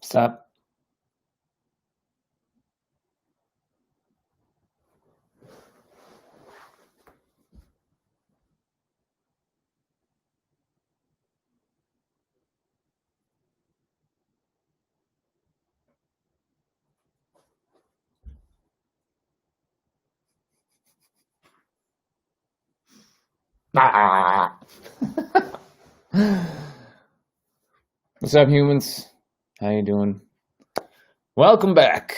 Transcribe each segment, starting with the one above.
Stop. Ah. What's up, humans? How you doing? Welcome back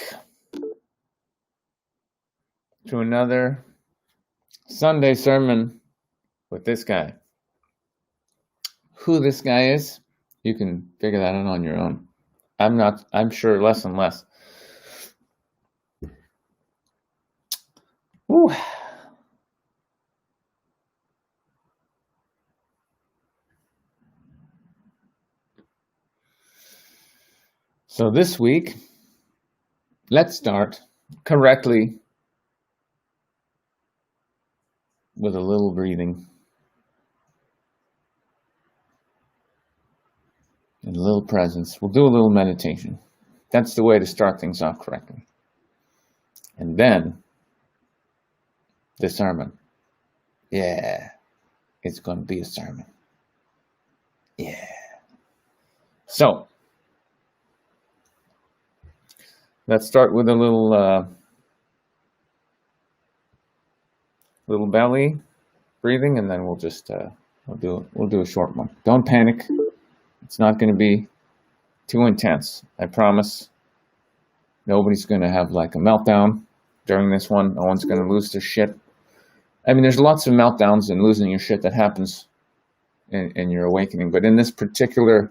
to another Sunday sermon with this guy. Who this guy is, you can figure that out on your own. I'm sure less and less. Woo. So this week, let's start correctly with a little breathing and a little presence. We'll do a little meditation. That's the way to start things off correctly. And then the sermon. Yeah, it's going to be a sermon. Yeah. So, let's start with a little belly breathing, and then we'll just we'll do a short one. Don't panic. It's not going to be too intense. I promise. Nobody's going to have like a meltdown during this one. No one's going to lose their shit. I mean, there's lots of meltdowns and losing your shit that happens in your awakening, but in this particular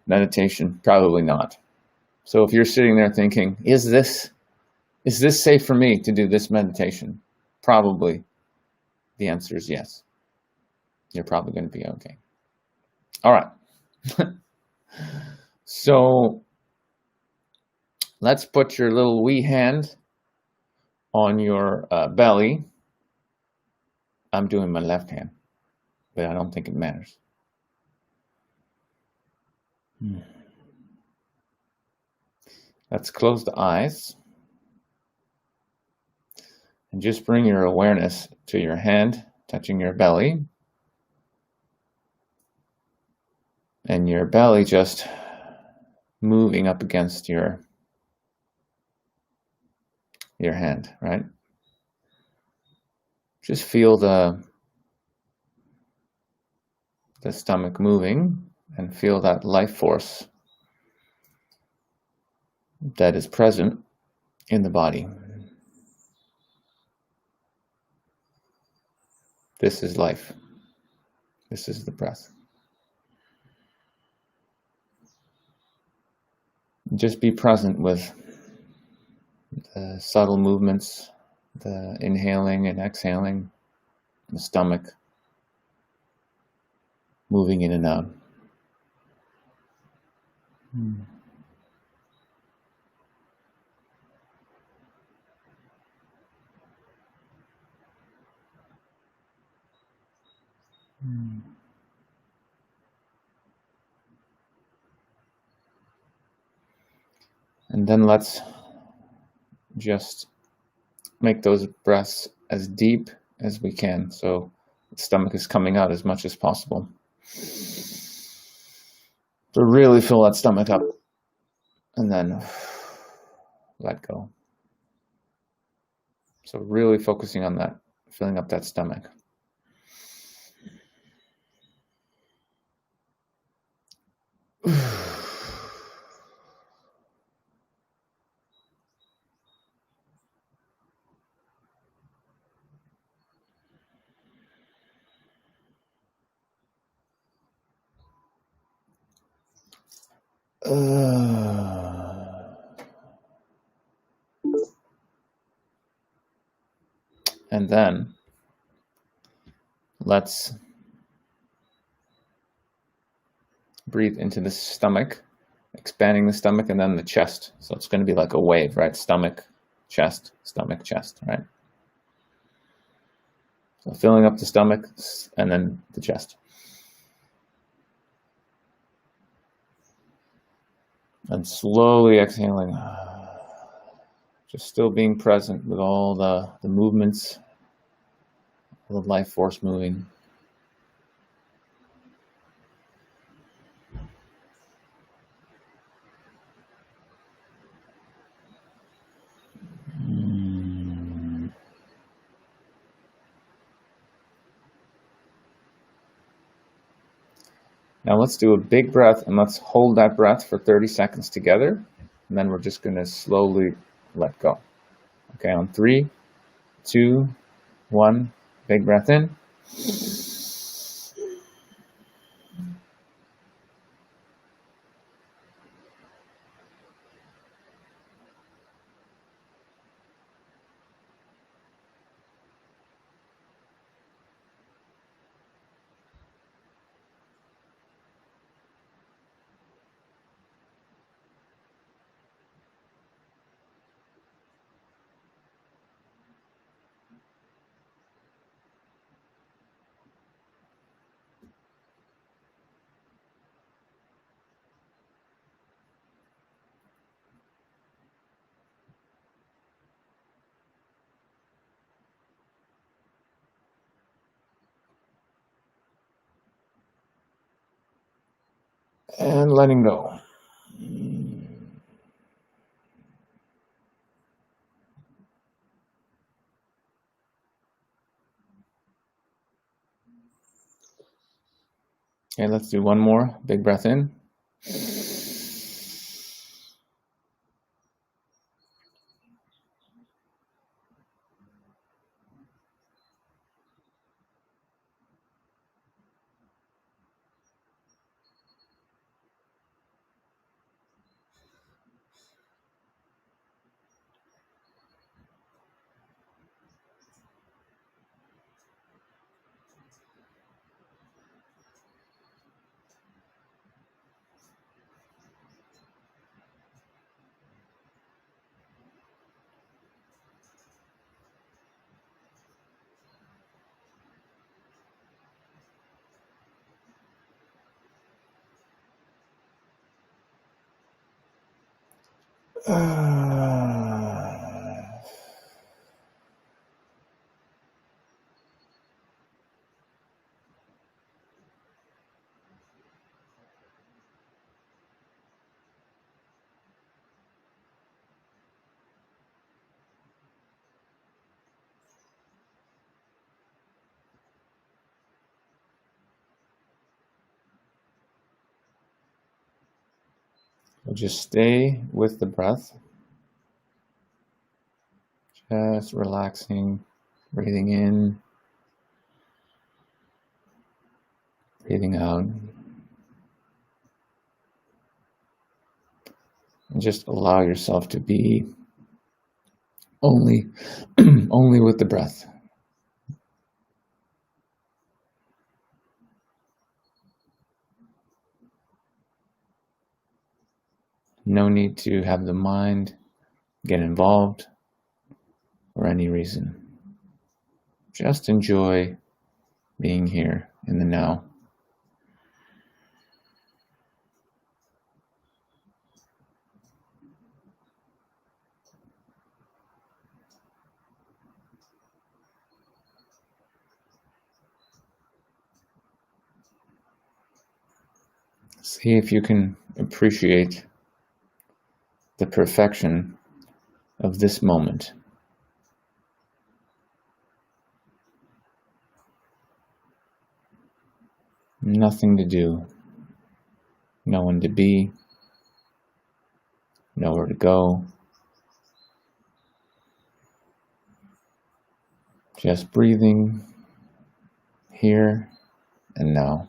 meditation, probably not. So if you're sitting there thinking, is this safe for me to do this meditation? Probably the answer is yes. You're probably going to be okay. All right. So let's put your little wee hand on your belly. I'm doing my left hand, but I don't think it matters. Let's close the eyes and just bring your awareness to your hand touching your belly, and your belly just moving up against your hand, right? Just feel the stomach moving and feel that life force that is present in the body. This is life. This is the breath. Just be present with the subtle movements, the inhaling and exhaling, the stomach moving in and out. And then let's just make those breaths as deep as we can, so the stomach is coming out as much as possible. So really fill that stomach up and then let go. So really focusing on that, filling up that stomach. And then let's breathe into the stomach, expanding the stomach, and then the chest. So it's going to be like a wave, right? Stomach, chest, right? So filling up the stomach and then the chest. And slowly exhaling. Just still being present with all the movements, the life force moving. Now let's do a big breath and let's hold that breath for 30 seconds together. And then we're just going to slowly let go. Okay, on 3, 2, 1, big breath in. And letting go. Okay, let's do one more. Big breath in. So just stay with the breath. Just relaxing, breathing in Breathing out. And just allow yourself to be only, only with the breath. No need to have the mind get involved for any reason. Just enjoy being here in the now. See if you can appreciate the perfection of this moment. Nothing to do, no one to be, nowhere to go. Just breathing here and now.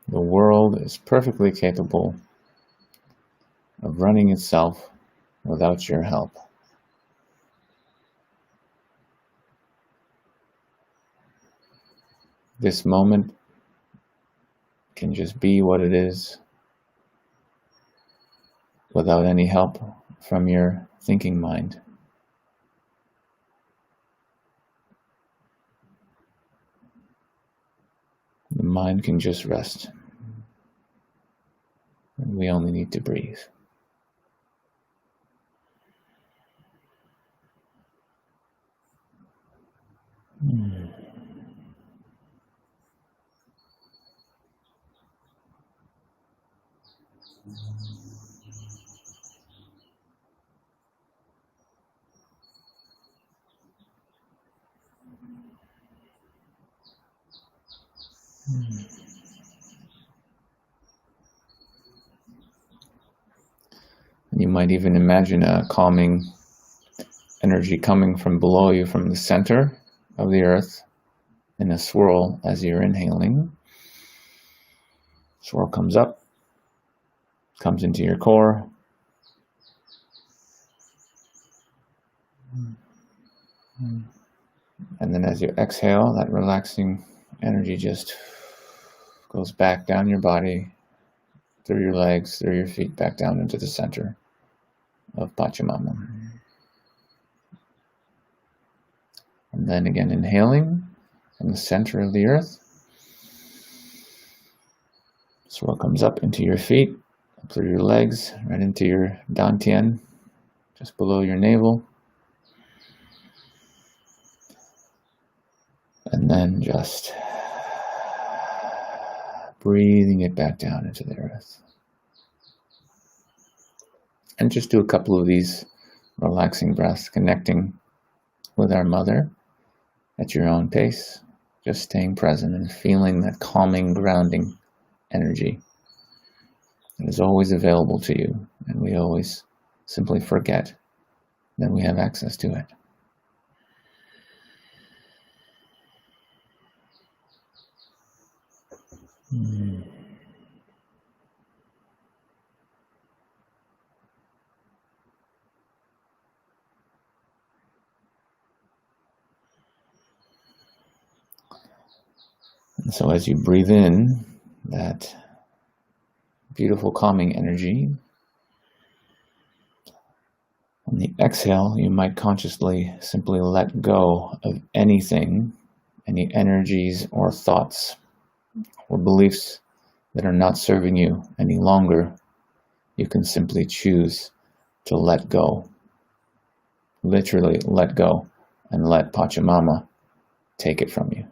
The world is perfectly capable of running itself without your help. This moment can just be what it is without any help from your thinking mind. The mind can just rest. And we only need to breathe. You might even imagine a calming energy coming from below you, from the center of the earth, in a swirl as you're inhaling. Swirl comes up, comes into your core. And then as you exhale, that relaxing energy just goes back down your body, through your legs, through your feet, back down into the center of Pachamama. And then again, inhaling from the center of the earth. Swirl comes up into your feet, up through your legs, right into your dantian, just below your navel. And then just breathing it back down into the earth. And just do a couple of these relaxing breaths, connecting with our mother at your own pace, just staying present and feeling that calming, grounding energy that is always available to you, and we always simply forget that we have access to it. And so as you breathe in that beautiful calming energy, on the exhale, you might consciously simply let go of anything, any energies or thoughts or beliefs that are not serving you any longer. You can simply choose to let go. Literally let go and let Pachamama take it from you.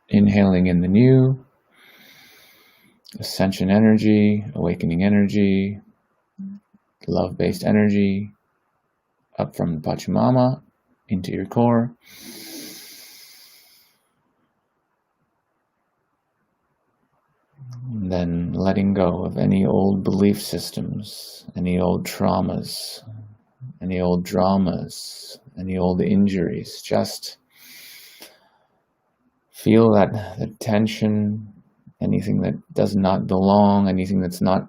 Inhaling in the new, ascension energy, awakening energy, love-based energy, up from Pachamama into your core. then letting go of any old belief systems, any old traumas, any old dramas, any old injuries. Just feel that the tension, anything that does not belong, anything that's not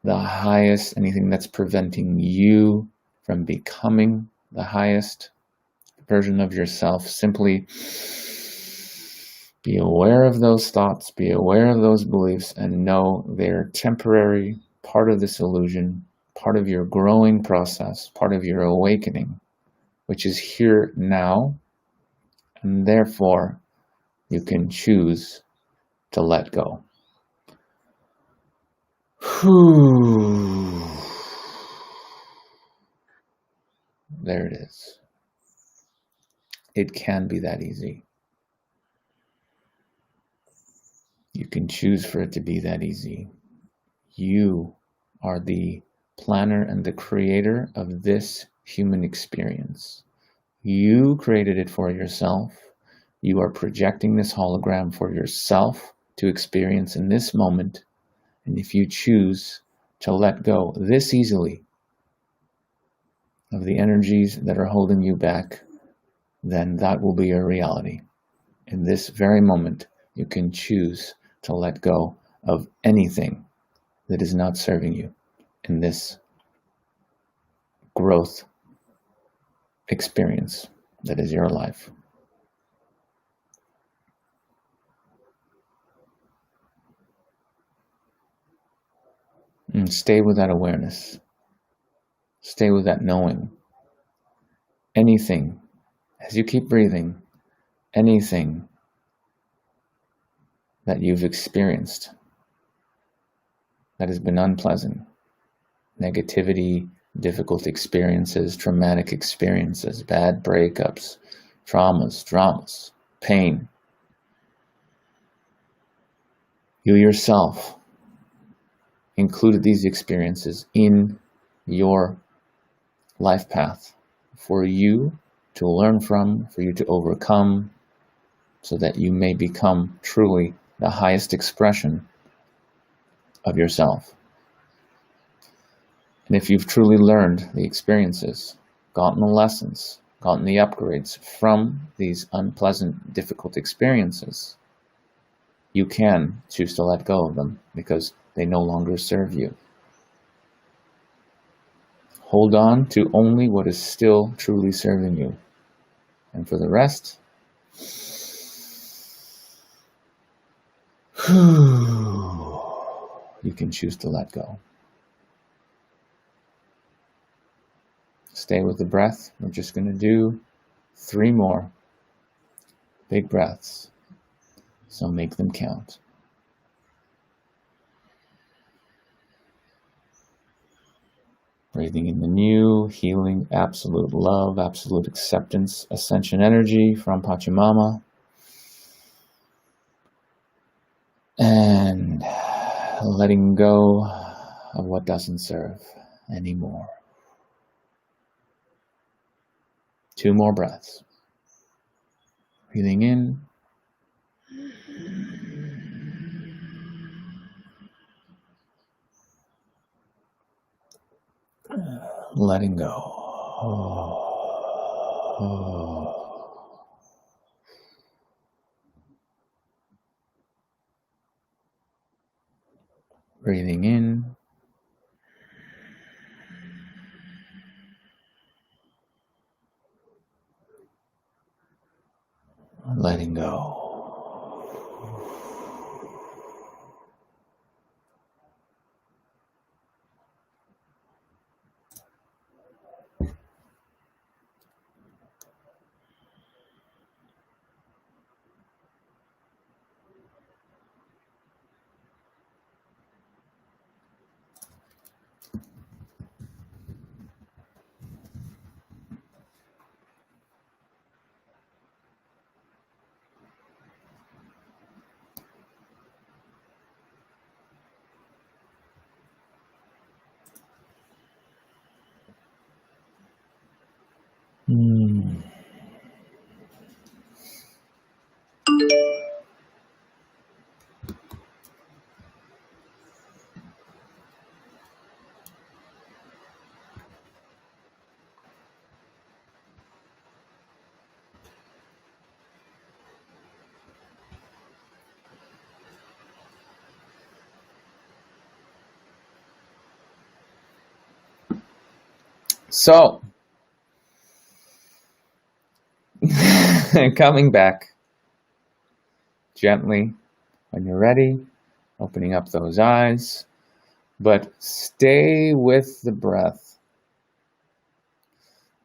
the highest, anything that's preventing you from becoming the highest version of yourself. Simply be aware of those thoughts, be aware of those beliefs, and know they're temporary, part of this illusion, part of your growing process, part of your awakening, which is here now, and therefore you can choose to let go. There it is. It can be that easy. You can choose for it to be that easy. You are the planner and the creator of this human experience. You created it for yourself. You are projecting this hologram for yourself to experience in this moment. And if you choose to let go this easily of the energies that are holding you back, then that will be your reality. In this very moment, you can choose to let go of anything that is not serving you in this growth experience that is your life. And stay with that awareness. Stay with that knowing. Anything, as you keep breathing, anything that you've experienced that has been unpleasant, negativity, difficult experiences, traumatic experiences, bad breakups, traumas, dramas, pain. You yourself included these experiences in your life path for you to learn from, for you to overcome, so that you may become truly the highest expression of yourself. And if you've truly learned the experiences, gotten the lessons, gotten the upgrades from these unpleasant, difficult experiences, you can choose to let go of them because they no longer serve you. Hold on to only what is still truly serving you. And for the rest, you can choose to let go. Stay with the breath. We're just going to do 3 more big breaths. So make them count. Breathing in the new, healing, absolute love, absolute acceptance, ascension energy from Pachamama. And letting go of what doesn't serve anymore. 2 more breaths. Breathing in. Letting go. Breathing in. Letting go. So, coming back gently when you're ready, opening up those eyes, but stay with the breath.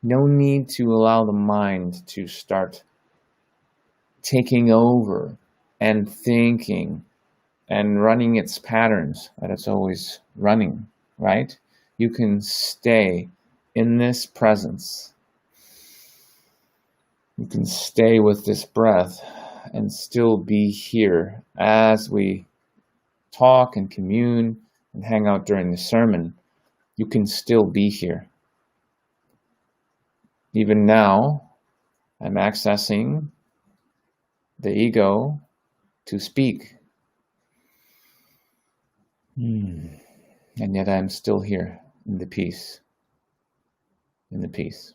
No need to allow the mind to start taking over and thinking and running its patterns that it's always running, right? You can stay in this presence. You can stay with this breath and still be here as we talk and commune and hang out during the sermon. You can still be here. Even now, I'm accessing the ego to speak. And yet I'm still here in the peace. In the peace.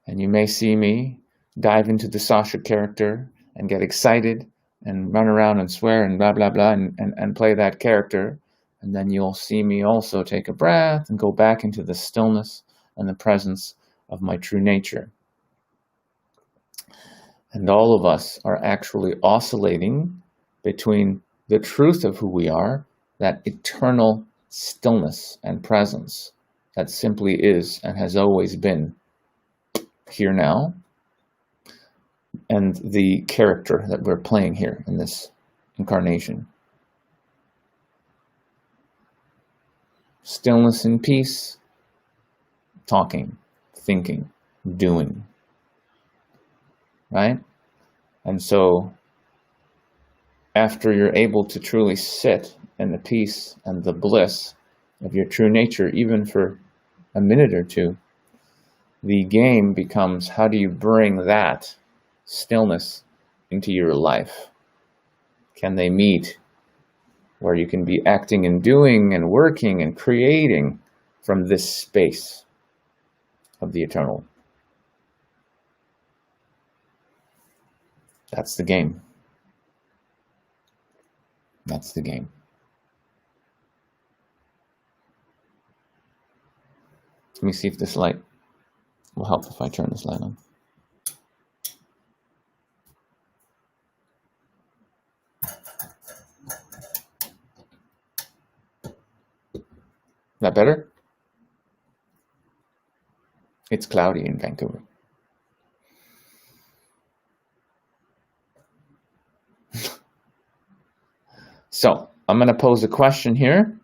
And you may see me dive into the Sasha character and get excited and run around and swear and blah, blah, blah, and play that character. And then you'll see me also take a breath and go back into the stillness and the presence of my true nature. And all of us are actually oscillating between the truth of who we are, that eternal stillness and presence that simply is and has always been here now, and the character that we're playing here in this incarnation. Stillness and peace, talking, thinking, doing, right? And so after you're able to truly sit in the peace and the bliss of your true nature, even for a minute or two, the game becomes, how do you bring that stillness into your life? Can they meet where you can be acting and doing and working and creating from this space of the eternal? That's the game. That's the game. Let me see if this light will help if I turn this light on. Is that better? It's cloudy in Vancouver. So, I'm going to pose a question here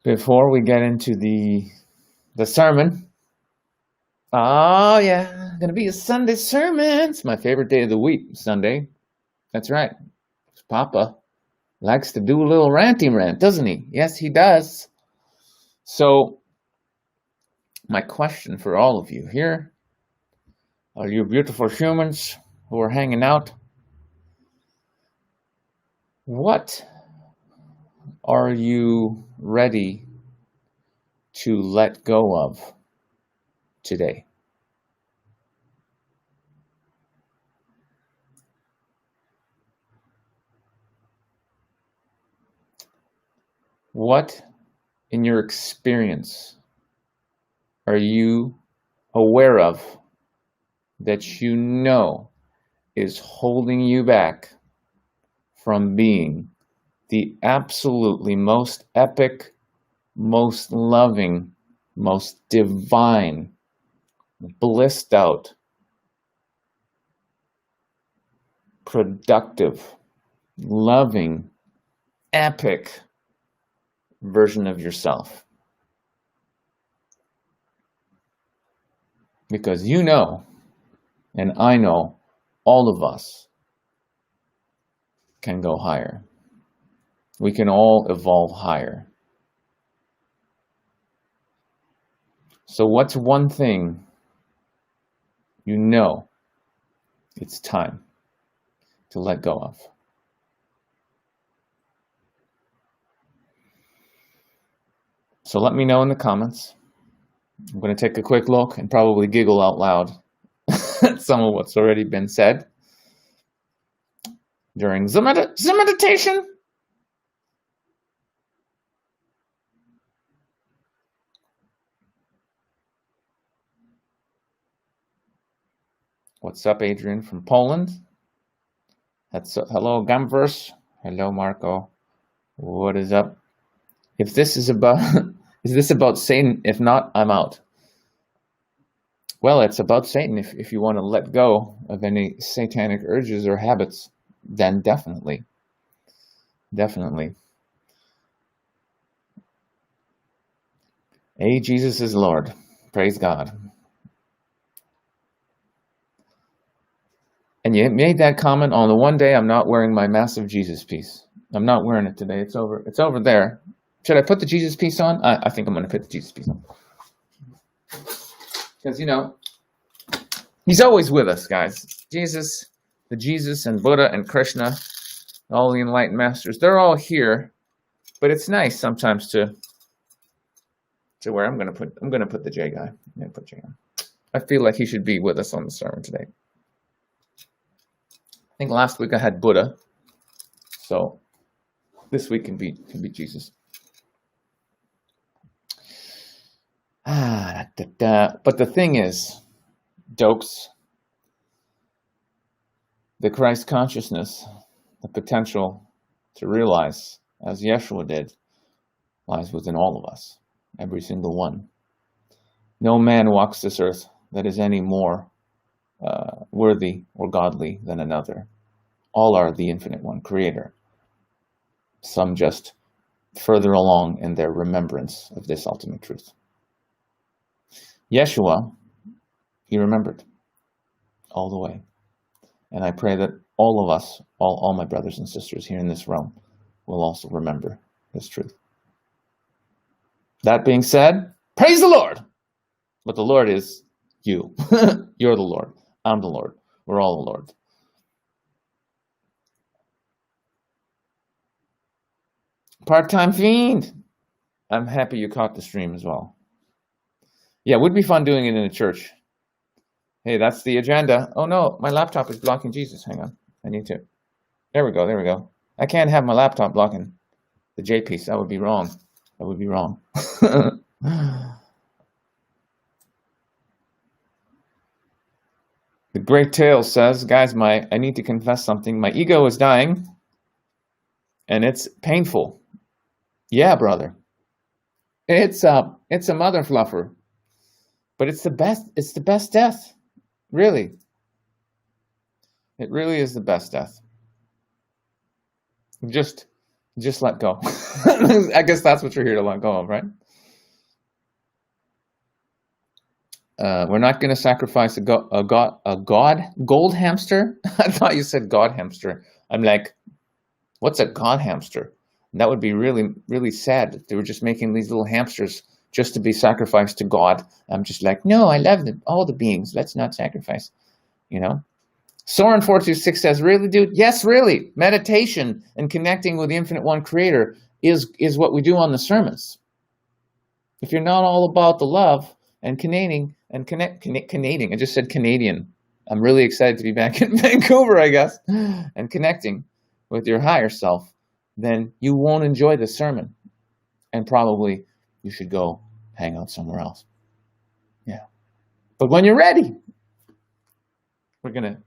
before we get into the sermon. Oh, yeah, going to be a Sunday sermon. It's my favorite day of the week, Sunday. That's right. Papa likes to do a little ranty rant, doesn't he? Yes, he does. So, my question for all of you here, all you beautiful humans who are hanging out, what are you ready to let go of today? What in your experience are you aware of that you know is holding you back from being the absolutely most epic, most loving, most divine, blissed out, productive, loving, epic version of yourself? Because you know, and I know, all of us can go higher. We can all evolve higher. So what's one thing you know it's time to let go of? So let me know in the comments. I'm going to take a quick look and probably giggle out loud at some of what's already been said during the meditation. What's up, Adrian from Poland? Hello, Gamverse. Hello, Marco. What is up? If this is about, is this about Satan? If not, I'm out. Well, it's about Satan. If you want to let go of any satanic urges or habits, then definitely. Definitely. Hey, Jesus is Lord. Praise God. And you made that comment on the one day I'm not wearing my massive Jesus piece. I'm not wearing it today. It's over there. Should I put the Jesus piece on? I think I'm going to put the Jesus piece on. Because, he's always with us, guys. The Jesus and Buddha and Krishna, all the enlightened masters, they're all here. But it's nice sometimes to where I'm gonna put the J guy. I'm gonna put J on. I feel like he should be with us on the sermon today. I think last week I had Buddha, so this week can be Jesus. But the thing is, dokes, the Christ consciousness, the potential to realize, as Yeshua did, lies within all of us, every single one. No man walks this earth that is any more worthy or godly than another. All are the Infinite One, Creator. Some just further along in their remembrance of this ultimate truth. Yeshua, he remembered all the way. And I pray that all of us, all my brothers and sisters here in this realm, will also remember this truth. That being said, praise the Lord! But the Lord is you. You're the Lord. I'm the Lord. We're all the Lord. Part-time fiend. I'm happy you caught the stream as well. Yeah, it would be fun doing it in a church. Hey, that's the agenda. Oh no, my laptop is blocking Jesus. Hang on. I need to. There we go. I can't have my laptop blocking the J piece. That would be wrong. The Great Tale says, guys, I need to confess something. My ego is dying, and it's painful. Yeah, brother. It's a mother fluffer, but it's the best. It's the best death, really. It really is the best death. Just let go. I guess that's what you're here to let go of, right? We're not going to sacrifice a gold hamster. I thought you said God hamster. I'm like, what's a God hamster? And that would be really, really sad if they were just making these little hamsters just to be sacrificed to God. I'm just like, no, I love all the beings. Let's not sacrifice, Soren426 says, really, dude? Yes, really. Meditation and connecting with the Infinite One Creator is what we do on the sermons. If you're not all about the love and Canadian, I just said Canadian. I'm really excited to be back in Vancouver, I guess, and connecting with your higher self, then you won't enjoy the sermon. And probably you should go hang out somewhere else. Yeah. But when you're ready, we're gonna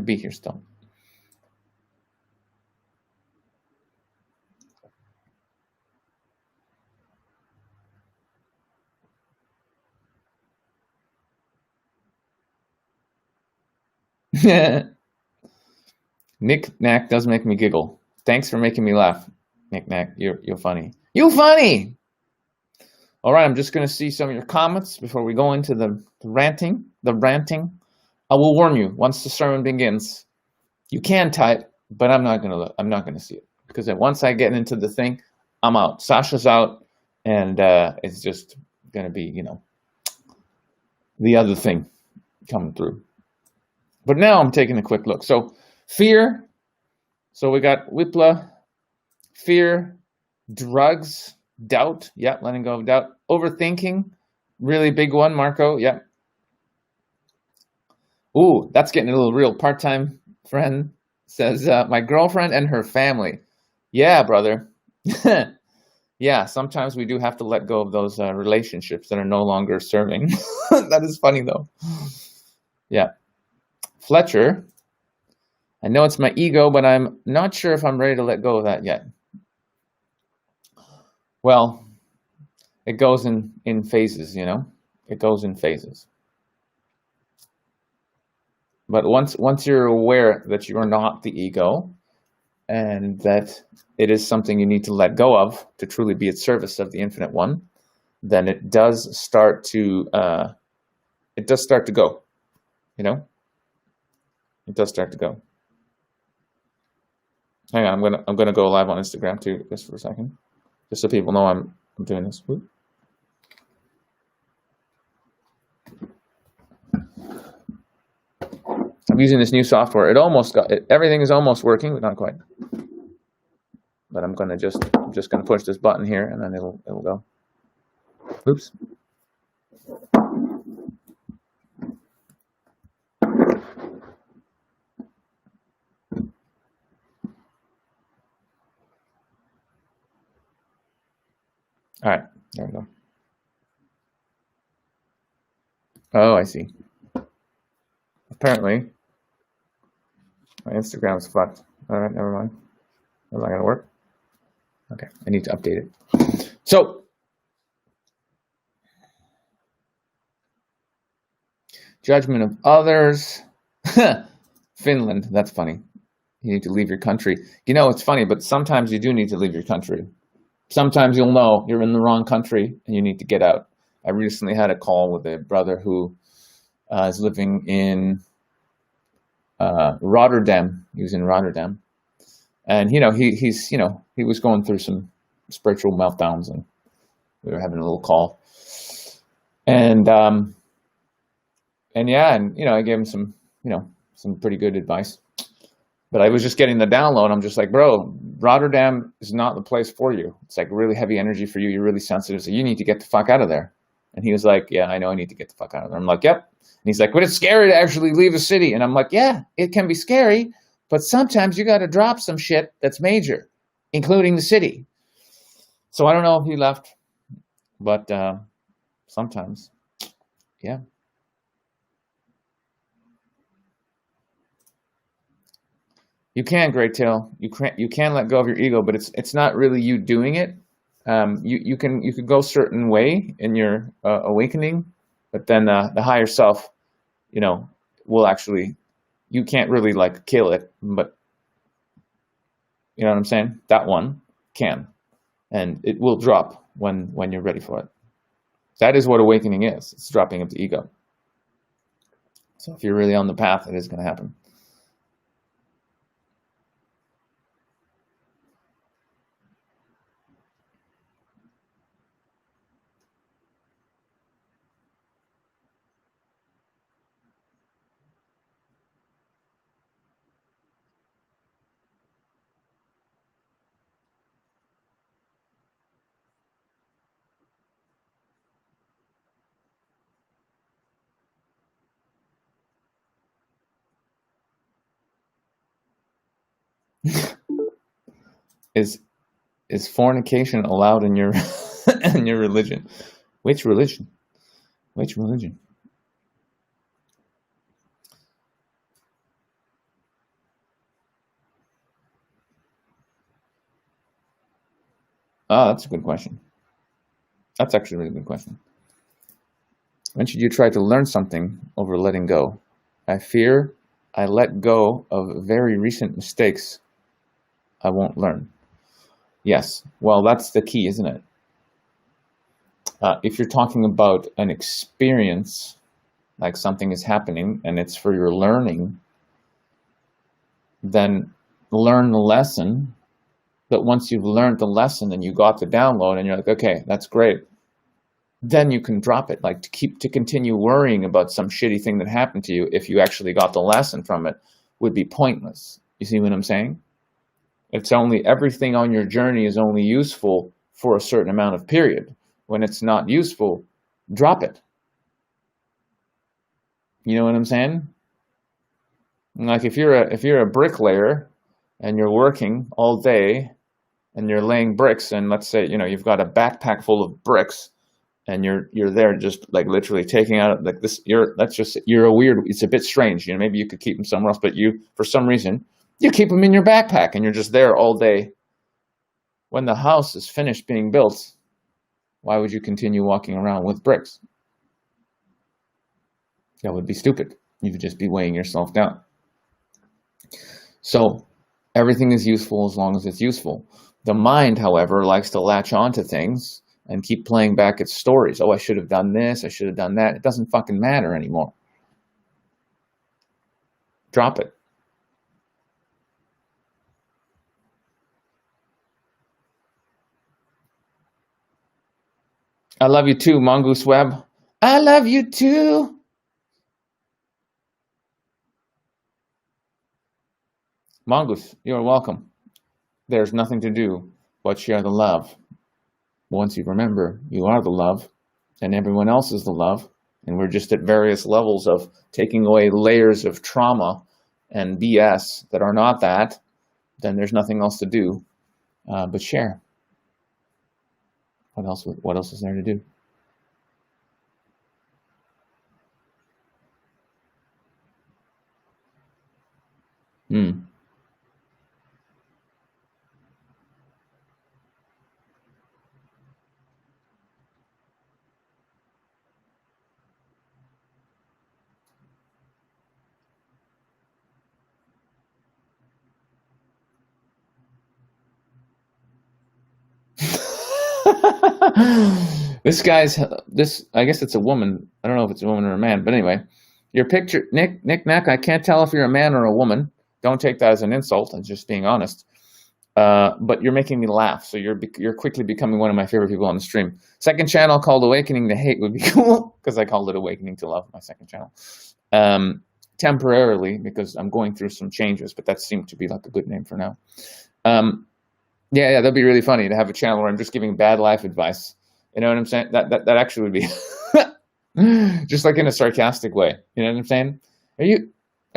be here still. Nick Knack does make me giggle. Thanks for making me laugh, Nick Knack. You're funny. You funny. All right, I'm just gonna see some of your comments before we go into the ranting. I will warn you once the sermon begins. You can type, but I'm not gonna see it because once I get into the thing, I'm out. Sasha's out, and it's just gonna be the other thing coming through. But now I'm taking a quick look. So fear. So we got Wipla, fear, drugs, doubt. Yeah, letting go of doubt. Overthinking, really big one, Marco. Yeah. Ooh, that's getting a little real. Part-time friend says, my girlfriend and her family. Yeah, brother. Yeah, sometimes we do have to let go of those relationships that are no longer serving. That is funny, though. Yeah. Fletcher, I know it's my ego, but I'm not sure if I'm ready to let go of that yet. Well, it goes in phases, you know? It goes in phases. But once you're aware that you are not the ego and that it is something you need to let go of to truly be at service of the Infinite One, then it does start to go, you know? It does start to go. Hang on, I'm gonna go live on Instagram too, just for a second, just so people know I'm doing this. Whoop. I'm using this new software. Everything is almost working, but not quite. But I'm just gonna push this button here, and then it'll go. Oops. All right, there we go. Oh, I see. Apparently, my Instagram's fucked. All right, never mind. Is that gonna work? Okay, I need to update it. So, judgment of others. Finland, that's funny. You need to leave your country. You know, it's funny, but sometimes you do need to leave your country. Sometimes you'll know you're in the wrong country and you need to get out. I recently had a call with a brother who is living in Rotterdam. He was in Rotterdam. And, you know, he was going through some spiritual meltdowns, and we were having a little call. And yeah, and, you know, I gave him some pretty good advice. But I was just getting the download. I'm just like, bro, Rotterdam is not the place for you. It's like really heavy energy for you. You're really sensitive. So you need to get the fuck out of there. And he was like, yeah, I know I need to get the fuck out of there. I'm like, yep. And he's like, but it's scary to actually leave a city. And I'm like, yeah, it can be scary, but sometimes you got to drop some shit that's major, including the city. So I don't know if he left, but sometimes, yeah. You can, Great Tail. You can let go of your ego, but it's not really you doing it. You could go a certain way in your awakening, but then the higher self, you know, will actually, you can't really like kill it, but you know what I'm saying? That one can, and it will drop when you're ready for it. That is what awakening is. It's dropping of the ego. So if you're really on the path, it is going to happen. Is fornication allowed in your in your religion? Which religion? Which religion? Oh, that's a good question. That's actually a really good question. When should you try to learn something over letting go? I fear I let go of very recent mistakes I won't learn. Yes, well, that's the key, isn't it? If you're talking about an experience, like something is happening and it's for your learning, then learn the lesson. But once you've learned the lesson and you got the download and you're like, okay, that's great, then you can drop it. Like to continue worrying about some shitty thing that happened to you if you actually got the lesson from it would be pointless. You see what I'm saying? It's only, everything on your journey is only useful for a certain amount of period. When it's not useful, drop it. You know what I'm saying? Like if you're a bricklayer and you're working all day and you're laying bricks, and let's say, you know, you've got a backpack full of bricks and you're there just like literally taking out like this. You're a weird. It's a bit strange. You know, maybe you could keep them somewhere else, but you for some reason you keep them in your backpack, and you're just there all day. When the house is finished being built, why would you continue walking around with bricks? That would be stupid. You would just be weighing yourself down. So everything is useful as long as it's useful. The mind, however, likes to latch onto things and keep playing back its stories. Oh, I should have done this. I should have done that. It doesn't fucking matter anymore. Drop it. I love you too, Mongoose Web. I love you too. Mongoose, you're welcome. There's nothing to do but share the love. Once you remember, you are the love, and everyone else is the love, and we're just at various levels of taking away layers of trauma and BS that are not that, then there's nothing else to do but share. What else is there to do? This I guess it's a woman. I don't know if it's a woman or a man, but anyway, your picture, Nick Nack. I can't tell if you're a man or a woman. Don't take that as an insult. I'm just being honest. But you're making me laugh, so you're quickly becoming one of my favorite people on the stream. Second channel called Awakening to Hate would be cool because I called it Awakening to Love. My second channel, temporarily because I'm going through some changes, but that seemed to be like a good name for now. Yeah, that'd be really funny to have a channel where I'm just giving bad life advice. You know what I'm saying? That actually would be just like in a sarcastic way. You know what I'm saying? Are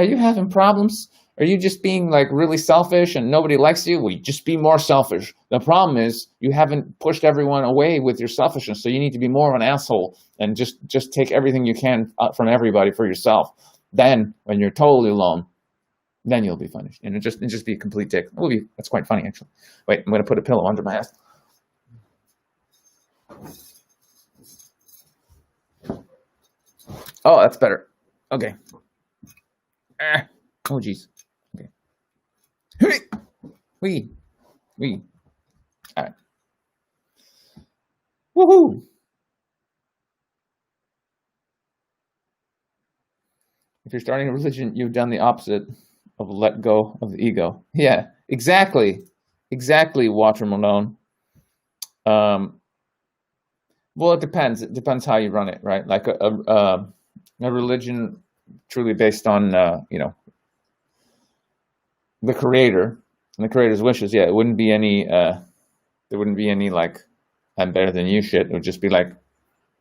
you having problems? Are you just being like really selfish and nobody likes you? Well, you just be more selfish. The problem is you haven't pushed everyone away with your selfishness, so you need to be more of an asshole and just take everything you can from everybody for yourself. Then, when you're totally alone, then you'll be punished, and it just be a complete dick. That's quite funny, actually. Wait, I'm gonna put a pillow under my head. Oh, that's better. Okay. Oh, jeez. Okay. Wee. All right. Woohoo! If you're starting a religion, you've done the opposite of let go of the ego. Yeah, exactly, Walter Malone. Well, it depends. It depends how you run it, right? Like a religion truly based on the creator and the creator's wishes. Yeah, it wouldn't be any. There wouldn't be any like I'm better than you shit. It would just be like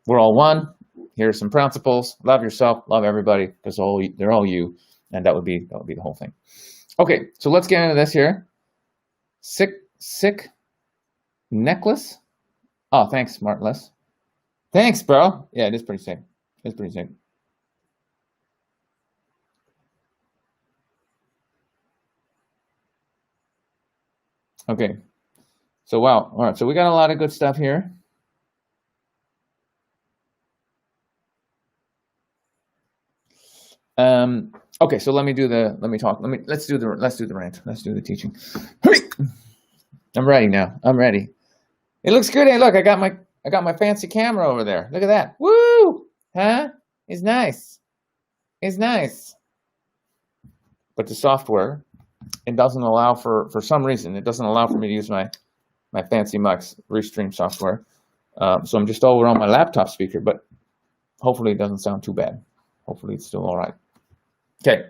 we're all one. Here are some principles. Love yourself. Love everybody. They're all you, and that would be the whole thing. Okay, so let's get into this here. Sick necklace. Oh, thanks, Smartless. Thanks, bro. Yeah, it is pretty sick. It's pretty sick. Okay. So wow. All right. So we got a lot of good stuff here. Okay. So let's do the rant. Let's do the teaching. I'm ready now. I'm ready. It looks good. Hey, look, I got my fancy camera over there. Look at that. Woo! Huh? It's nice. It's nice. But the software, it doesn't allow for some reason, it doesn't allow for me to use my fancy Mux Restream software. So I'm just over on my laptop speaker, but hopefully it doesn't sound too bad. Hopefully it's still all right. Okay.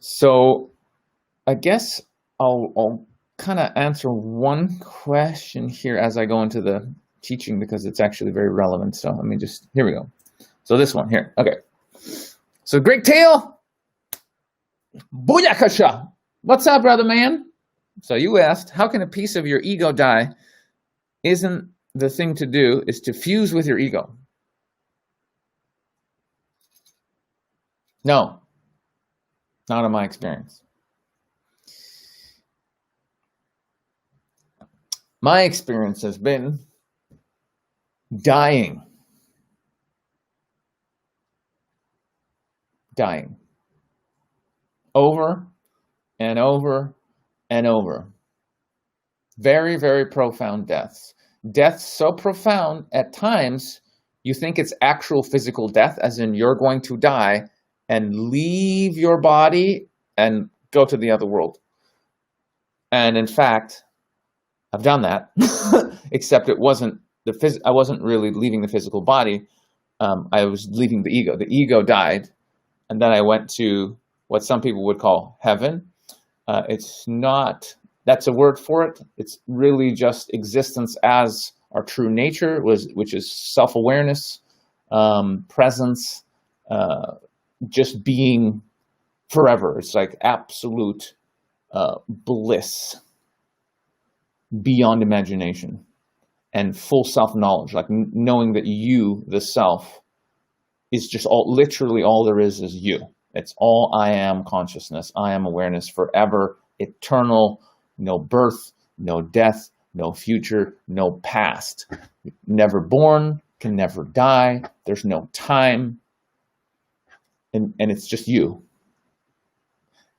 So I guess I'll kind of answer one question here as I go into the teaching because it's actually very relevant. So let me just, here we go. So this one here. Okay. So Greg Tail, Booyakasha. What's up, brother man? So you asked, how can a piece of your ego die? Isn't the thing to do is to fuse with your ego? No, not in my experience. My experience has been dying. Dying. Over and over and over. Very, very profound deaths. Deaths so profound at times you think it's actual physical death, as in you're going to die and leave your body and go to the other world. And in fact, I've done that, except it wasn't I wasn't really leaving the physical body. I was leaving the ego. The ego died, and then I went to what some people would call heaven. It's not, that's a word for it. It's really just existence as our true nature, which is self-awareness, presence, just being forever. It's like absolute bliss beyond imagination and full self-knowledge, like knowing that you, the self, is just literally all there is you. It's all I am consciousness. I am awareness, forever, eternal, no birth, no death, no future, no past. Never born, can never die. There's no time. And it's just you.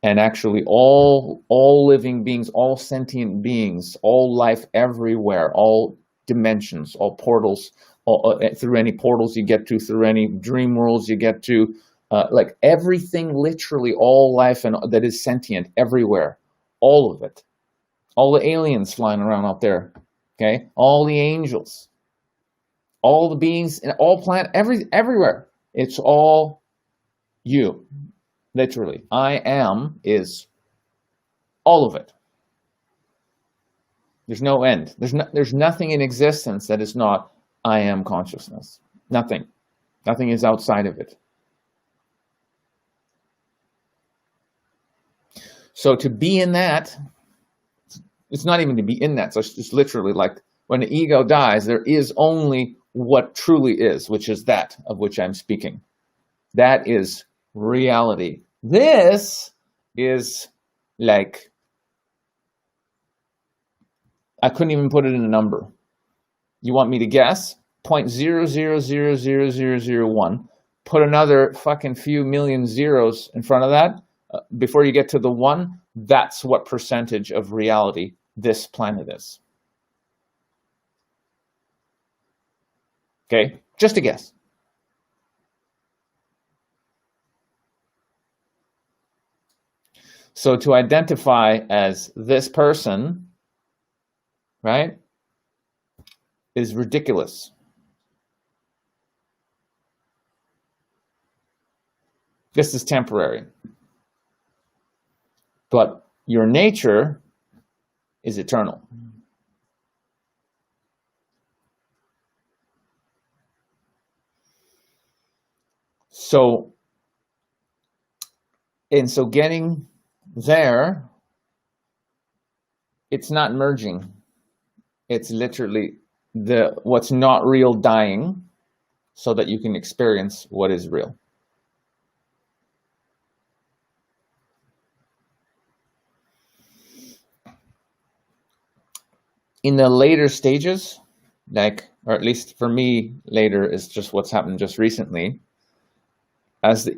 And actually all living beings, all sentient beings, all life everywhere, all dimensions, all portals, through any portals you get to, through any dream worlds you get to, like everything, literally all life and that is sentient everywhere, all of it, all the aliens flying around out there, okay, all the angels, all the beings, and all planet, everywhere, it's all you. Literally, I am is all of it. There's no end. There's nothing in existence that is not I am consciousness. Nothing. Nothing is outside of it. So to be in that, it's not even to be in that. So it's just literally like when the ego dies, there is only what truly is, which is that of which I'm speaking. That is reality. This is like, I couldn't even put it in a number. You want me to guess? 0.0000001. Put another fucking few million zeros in front of that. Before you get to the 1, that's what percentage of reality this planet is. Okay, just a guess. So to identify as this person, right, is ridiculous. This is temporary. But your nature is eternal. So getting there, it's not merging. It's literally what's not real dying so that you can experience what is real. In the later stages, like, or at least for me, later is just what's happened just recently, as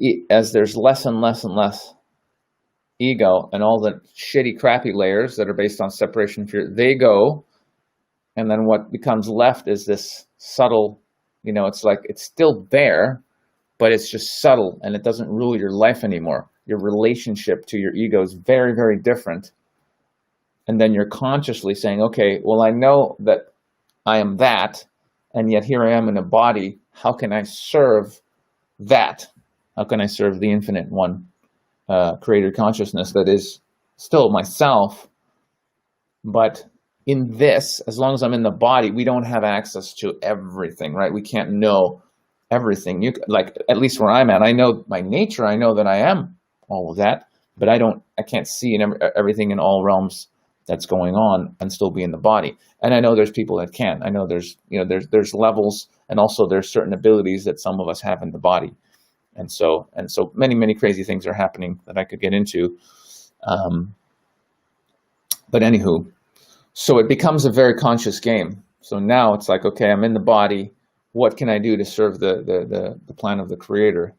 there's less and less and less ego and all the shitty, crappy layers that are based on separation fear, they go, and then what becomes left is this subtle, it's like, it's still there, but it's just subtle, and it doesn't rule your life anymore. Your relationship to your ego is very, very different. And then you're consciously saying, okay, well, I know that I am that, and yet here I am in a body. How can I serve that? How can I serve the infinite one, creator consciousness that is still myself, But in this, as long as I'm in the body, we don't have access to everything, right? We can't know everything. Like, at least where I'm at, I know my nature. I know that I am all of that, but I can't see everything in all realms that's going on and still be in the body. And I know there's people that can. I know there's levels, and also there's certain abilities that some of us have in the body. And so many crazy things are happening that I could get into. But anywho, so it becomes a very conscious game. So now it's like, okay, I'm in the body. What can I do to serve the plan of the Creator?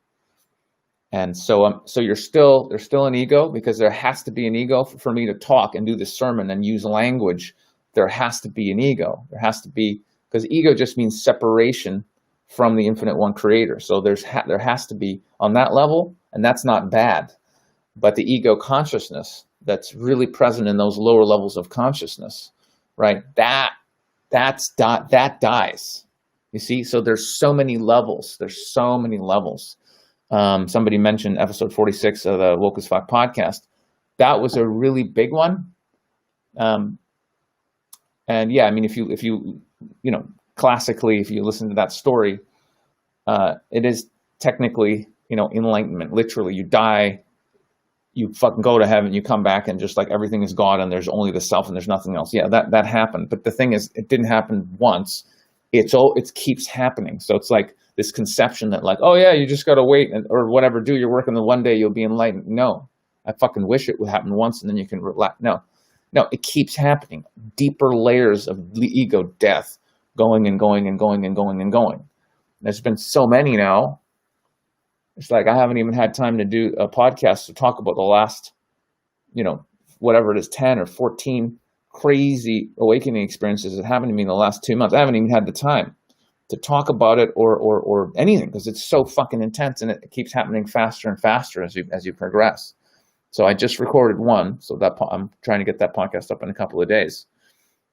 And so there's still an ego, because there has to be an ego for me to talk and do this sermon and use language. There has to be an ego. There has to be, because ego just means separation from the Infinite One Creator. So there has to be on that level, and that's not bad. But the ego consciousness that's really present in those lower levels of consciousness, right? That dies. You see, so there's so many levels. There's so many levels. Somebody mentioned episode 46 of the Woke as Fuck podcast. That was a really big one. And yeah, I mean, if you classically, if you listen to that story, it is technically, enlightenment. Literally, you die, you fucking go to heaven, you come back, and just like everything is God, and there's only the self, and there's nothing else. Yeah, that happened. But the thing is, it didn't happen once. It keeps happening. So it's like this conception that like, oh yeah, you just got to wait or whatever, do your work, and then one day you'll be enlightened. No, I fucking wish it would happen once and then you can relax. No, it keeps happening. Deeper layers of the ego death going and going and going and going and going. There's been so many now. It's like I haven't even had time to do a podcast to talk about the last, whatever it is, 10 or 14 crazy awakening experiences that happened to me in the last 2 months. I haven't even had the time to talk about it or anything, because it's so fucking intense, and it keeps happening faster and faster as you progress. So I just recorded one, so that I'm trying to get that podcast up in a couple of days.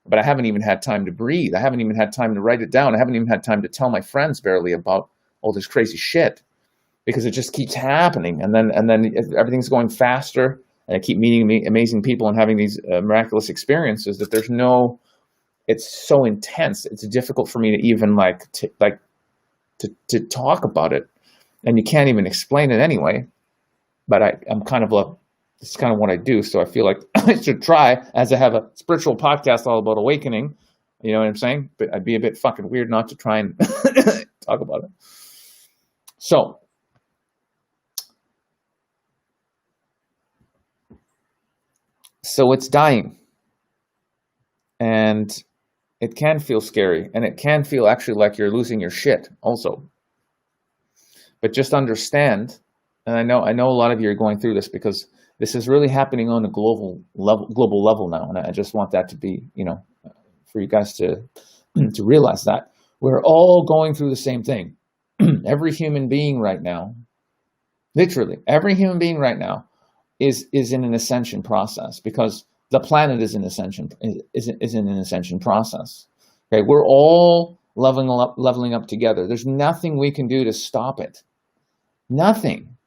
But I haven't even had time to breathe. I haven't even had time to write it down. I haven't even had time to tell my friends barely about all this crazy shit, because it just keeps happening. And then everything's going faster, and I keep meeting amazing people and having these miraculous experiences that it's so intense. It's difficult for me to even to talk about it, and you can't even explain it anyway. But it's kind of what I do. So I feel like I should try, as I have a spiritual podcast all about awakening. You know what I'm saying? But I'd be a bit fucking weird not to try and talk about it. So it's dying, and it can feel scary, and it can feel actually like you're losing your shit also. But just understand, and I know a lot of you are going through this, because this is really happening on a global level now, and I just want that to be, for you guys to realize that we're all going through the same thing. Every human being right now, literally every human being right now, is in an ascension process, because the planet is in an ascension process. Okay, we're all leveling up together. There's nothing we can do to stop it. Nothing.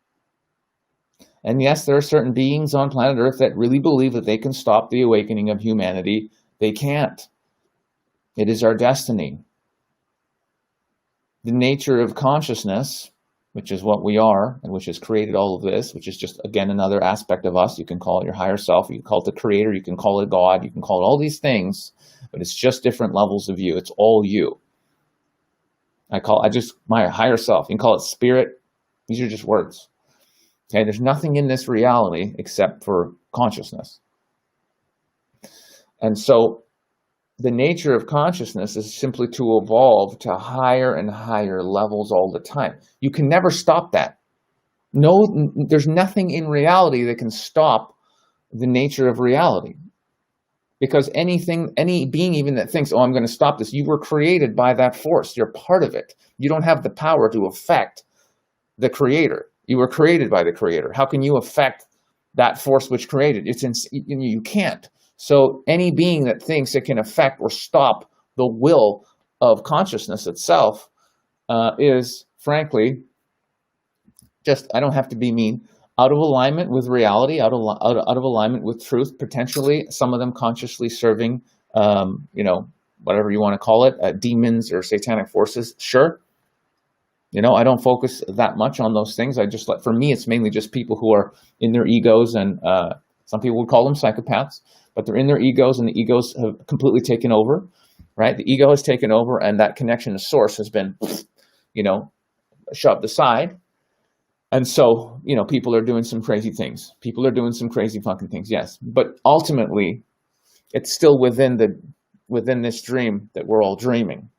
And yes, there are certain beings on planet Earth that really believe that they can stop the awakening of humanity. They can't. It is our destiny. The nature of consciousness, which is what we are, and which has created all of this, which is just, again, another aspect of us. You can call it your higher self, you can call it the Creator, you can call it God, you can call it all these things, but it's just different levels of you. It's all you. My higher self. You can call it spirit. These are just words. Okay, there's nothing in this reality except for consciousness. And so the nature of consciousness is simply to evolve to higher and higher levels all the time. You can never stop that. No, there's nothing in reality that can stop the nature of reality. Because any being even that thinks, oh, I'm going to stop this, you were created by that force. You're part of it. You don't have the power to affect the Creator. You were created by the Creator. How can you affect that force which created? You can't. So any being that thinks it can affect or stop the will of consciousness itself is, frankly, I don't have to be mean, out of alignment with reality, out of alignment with truth, potentially, some of them consciously serving, whatever you want to call it, demons or satanic forces. Sure. I don't focus that much on those things. For me, it's mainly just people who are in their egos, and some people would call them psychopaths, but they're in their egos, and the egos have completely taken over, right? The ego has taken over, and that connection to source has been, shoved aside. And so, people are doing some crazy things. People are doing some crazy fucking things, yes. But ultimately, it's still within this dream that we're all dreaming.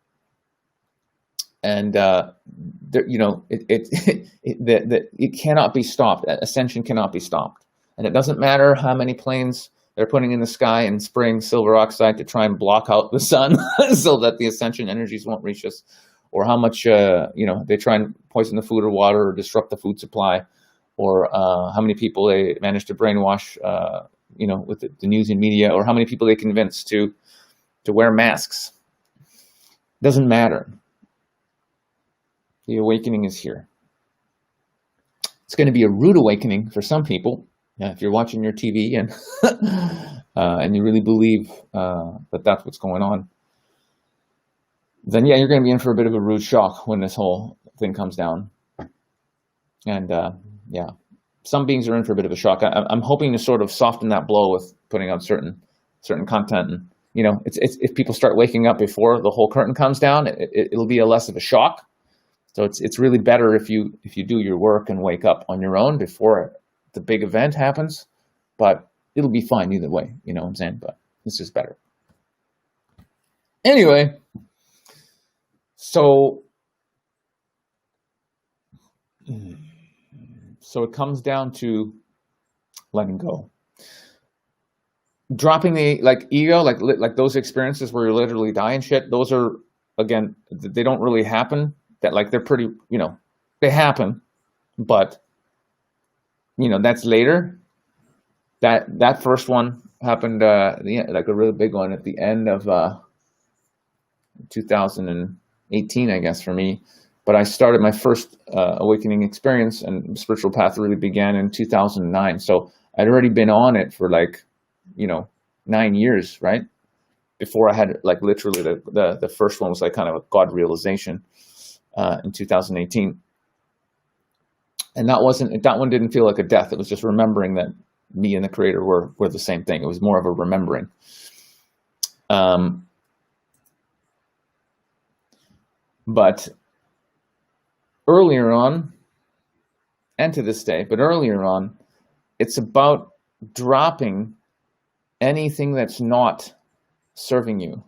And it cannot be stopped. Ascension cannot be stopped. And it doesn't matter how many planes they're putting in the sky and spraying silver oxide to try and block out the sun so that the ascension energies won't reach us, or how much they try and poison the food or water or disrupt the food supply, or how many people they manage to brainwash with the news and media, or how many people they convince to wear masks. Doesn't matter. The awakening is here. It's going to be a rude awakening for some people. If you're watching your TV and and you really believe that that's what's going on, then you're going to be in for a bit of a rude shock when this whole thing comes down. And some beings are in for a bit of a shock. I'm hoping to sort of soften that blow with putting out certain content. And it's if people start waking up before the whole curtain comes down, it'll be less of a shock. So it's really better if you do your work and wake up on your own before the big event happens. But it'll be fine either way, you know what I'm saying? But it's just better. Anyway, so it comes down to letting go. Dropping the ego, like those experiences where you literally die and shit, those are, again, they don't really happen. That they're pretty, they happen, but that's later. That first one happened, like a really big one at the end of 2018, I guess, for me. But I started my first awakening experience, and spiritual path really began in 2009. So I'd already been on it for 9 years, right? Before I had literally the first one was kind of a God realization. In 2018, and that one didn't feel like a death. It was just remembering that me and the Creator were the same thing. It was more of a remembering. But earlier on, and to this day, but earlier on, it's about dropping anything that's not serving you,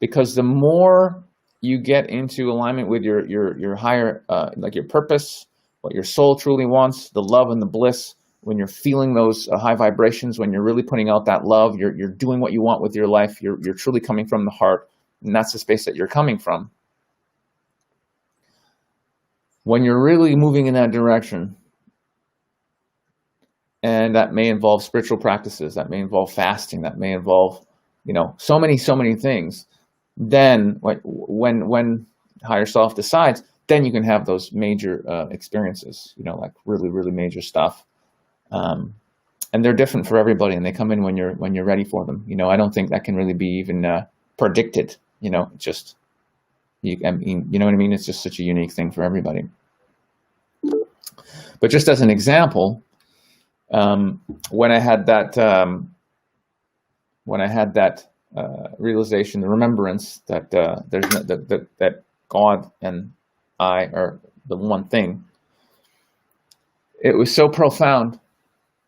because the more you get into alignment with your higher, your purpose, what your soul truly wants, the love and the bliss, when you're feeling those high vibrations, when you're really putting out that love, you're doing what you want with your life, you're truly coming from the heart, and that's the space that you're coming from. When you're really moving in that direction, and that may involve spiritual practices, that may involve fasting, that may involve, so many things, then when higher self decides, then you can have those major experiences, really, really major stuff. And they're different for everybody, and they come in when you're ready for them. I don't think that can really be even predicted. You know what I mean? It's just such a unique thing for everybody. But just as an example, when I had that realization, the remembrance that that God and I are the one thing, it was so profound.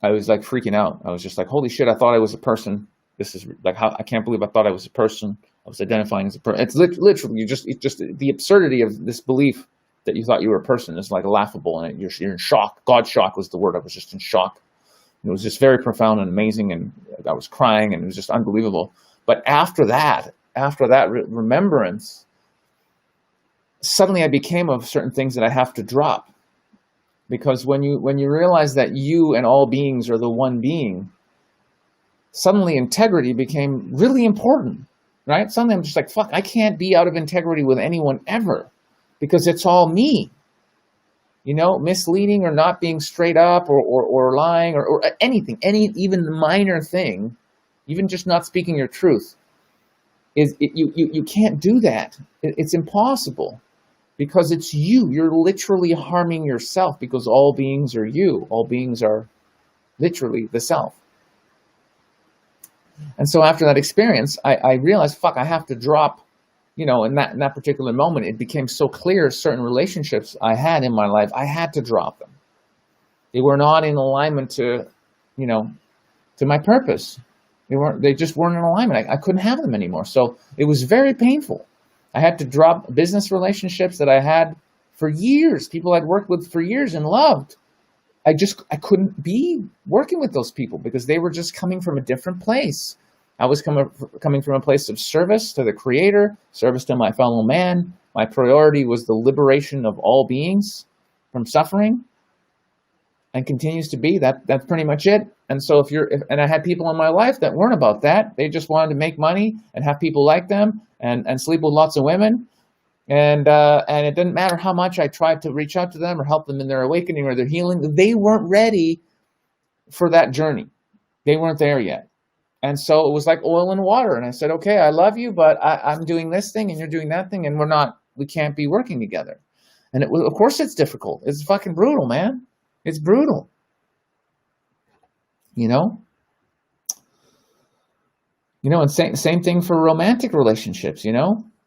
I was freaking out. I was just holy shit, I thought I was a person. This is how I can't believe I thought I was a person. I was identifying as a person. It's literally it's just the absurdity of this belief that you thought you were a person is laughable, and you're in shock. God shock was the word. I was just in shock. It was just very profound and amazing, and I was crying, and it was just unbelievable. But after that remembrance, suddenly I became of certain things that I have to drop. Because when you realize that you and all beings are the one being, suddenly integrity became really important, right? Suddenly I'm just fuck, I can't be out of integrity with anyone ever, because it's all me. misleading or not being straight up or lying or anything, even the minor thing, even just not speaking your truth, you can't do that. It's impossible because it's you. You're literally harming yourself because all beings are you. All beings are literally the self. And so after that experience, I realized, fuck, I have to drop, in that particular moment, it became so clear certain relationships I had in my life, I had to drop them. They were not in alignment to my purpose. They just weren't in alignment. I couldn't have them anymore. So it was very painful. I had to drop business relationships that I had for years, people I'd worked with for years and loved. I couldn't be working with those people because they were just coming from a different place. I was coming from a place of service to the Creator, service to my fellow man. My priority was the liberation of all beings from suffering, and continues to be. That's pretty much it. And so and I had people in my life that weren't about that. They just wanted to make money and have people like them and sleep with lots of women. And it didn't matter how much I tried to reach out to them or help them in their awakening or their healing. They weren't ready for that journey. They weren't there yet. And so it was like oil and water. And I said, okay, I love you, but I'm doing this thing and you're doing that thing, and we can't be working together. And of course it's difficult. It's fucking brutal, man. It's brutal. And same thing for romantic relationships,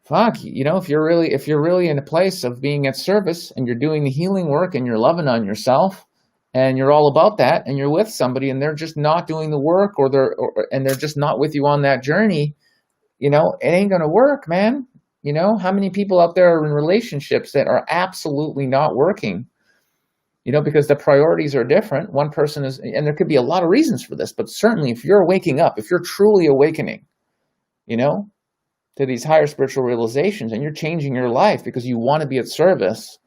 Fuck, if you're really in a place of being at service and you're doing the healing work and you're loving on yourself and you're all about that and you're with somebody and they're just not doing the work and they're just not with you on that journey, it ain't going to work, man. How many people out there are in relationships that are absolutely not working? Because the priorities are different. One person and there could be a lot of reasons for this, but certainly if you're waking up, if you're truly awakening, to these higher spiritual realizations, and you're changing your life because you want to be at service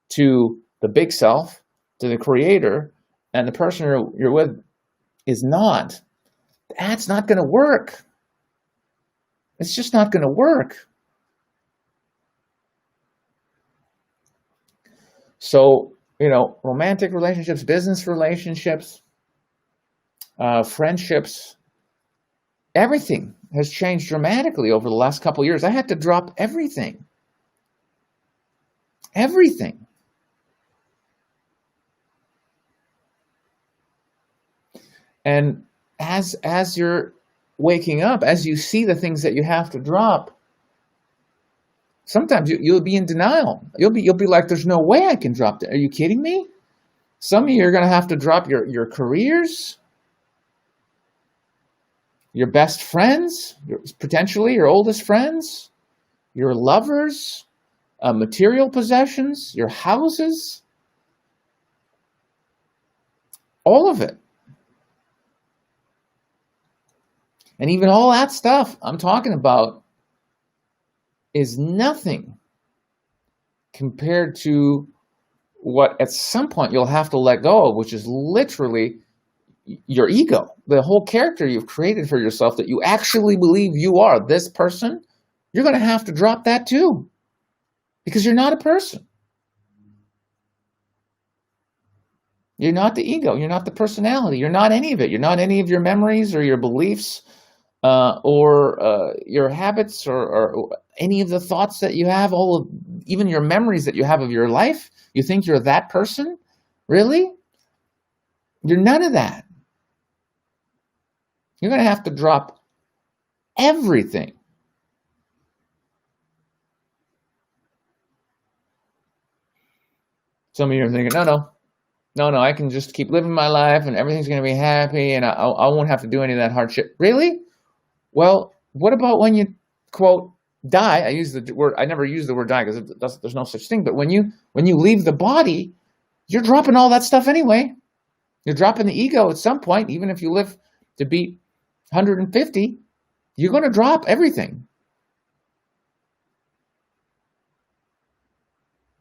to the big self, to the Creator, and the person you're with is not, that's not going to work. It's just not going to work. So, romantic relationships, business relationships, friendships, everything has changed dramatically over the last couple of years. I had to drop everything. Everything. And as you're waking up, as you see the things that you have to drop, sometimes you'll be in denial. You'll be like, there's no way I can drop that. Are you kidding me? Some of you are going to have to drop your careers, your best friends, potentially your oldest friends, your lovers, material possessions, your houses, all of it. And even all that stuff I'm talking about is nothing compared to what at some point you'll have to let go of, which is literally your ego, the whole character you've created for yourself that you actually believe you are this person. You're going to have to drop that too, because you're not a person. You're not the ego. You're not the personality. You're not any of it. You're not any of your memories or your beliefs or your habits or any of the thoughts that you have, even your memories that you have of your life. You think you're that person? Really? You're none of that. You're going to have to drop everything. Some of you are thinking, no, I can just keep living my life and everything's going to be happy and I won't have to do any of that hard shit. Really? Well, what about when you, quote, die? I never use the word die because there's no such thing. But when you leave the body, you're dropping all that stuff anyway. You're dropping the ego at some point. Even if you live to be 150, you're going to drop everything.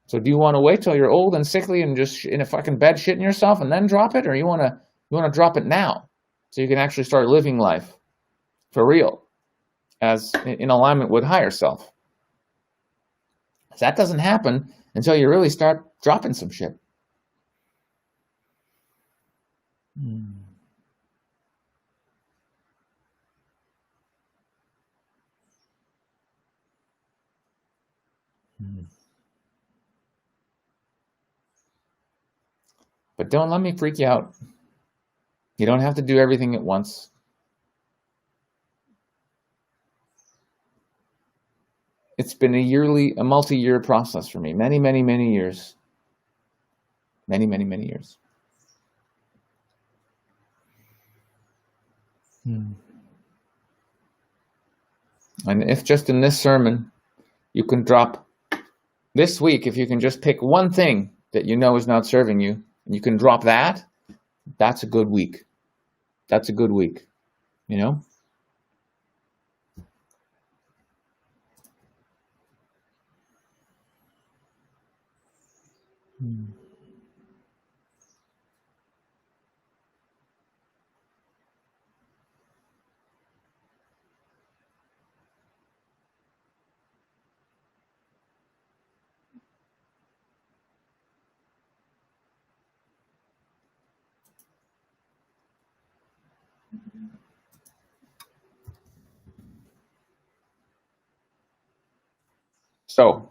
So do you want to wait till you're old and sickly and just in a fucking bed shitting yourself and then drop it? Or you want to drop it now so you can actually start living life for real as in alignment with higher self? So that doesn't happen until you really start dropping some shit. Mm. Mm. But don't let me freak you out. You don't have to do everything at once. It's been a multi-year process for me. Many, many, many years. Many, many, many years. Mm. And if just in this sermon, you can drop this week, if you can just pick one thing that you know is not serving you, and you can drop that, that's a good week. That's a good week, you know? Mm. So,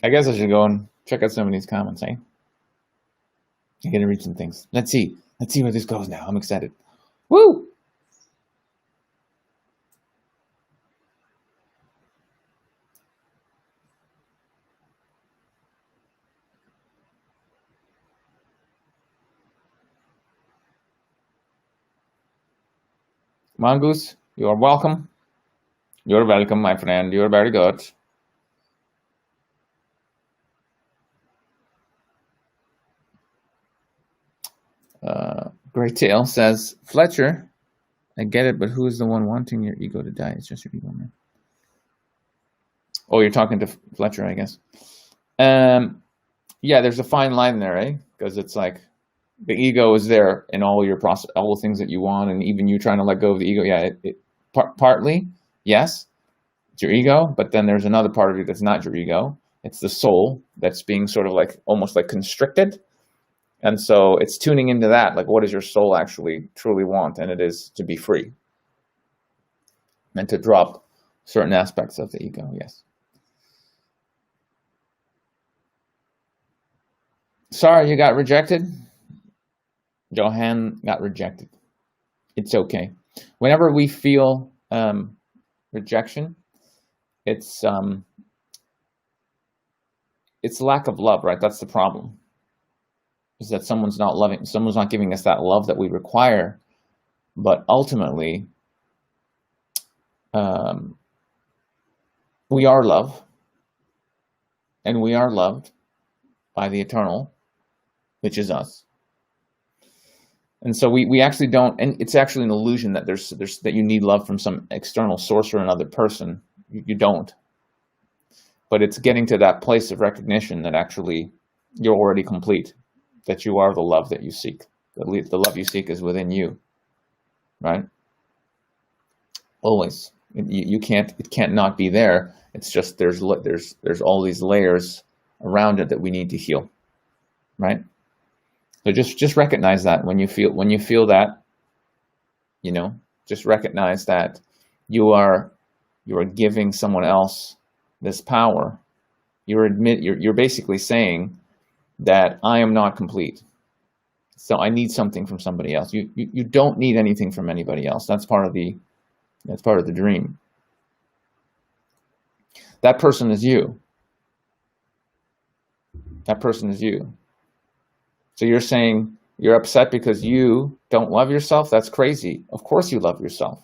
I guess I should go and check out some of these comments, eh? I'm gonna read some things. Let's see. Let's see where this goes now. I'm excited. Woo! Mongoose, you are welcome. You're welcome, my friend. You're very good. Great Tail says, Fletcher, I get it, but who is the one wanting your ego to die? It's just your ego, man. Oh, you're talking to Fletcher, I guess. Yeah, there's a fine line there, eh? Because it's like the ego is there in all your process, all the things that you want, and even you trying to let go of the ego. Yeah, partly, yes, it's your ego, but then there's another part of you that's not your ego. It's the soul that's being sort of like almost like constricted. And so it's tuning into that, like what does your soul actually truly want? And it is to be free and to drop certain aspects of the ego, yes. Sorry you got rejected. Johan got rejected. It's okay. Whenever we feel rejection, it's lack of love, right? That's the problem. Is that someone's not giving us that love that we require. But ultimately, we are love, and we are loved by the eternal, which is us. And so we actually don't, and it's actually an illusion that there's that you need love from some external source or another person. You don't. But it's getting to that place of recognition that actually you're already complete, that you are the love that you seek. The love you seek is within you, right? Always. It can't not be there. It's just there's all these layers around it that we need to heal, right? So just recognize that when you feel that, you know, just recognize that you are giving someone else this power. You're basically saying that I am not complete. So I need something from somebody else. You don't need anything from anybody else. That's part of the dream. That person is you. That person is you. So you're saying you're upset because you don't love yourself? That's crazy. Of course you love yourself.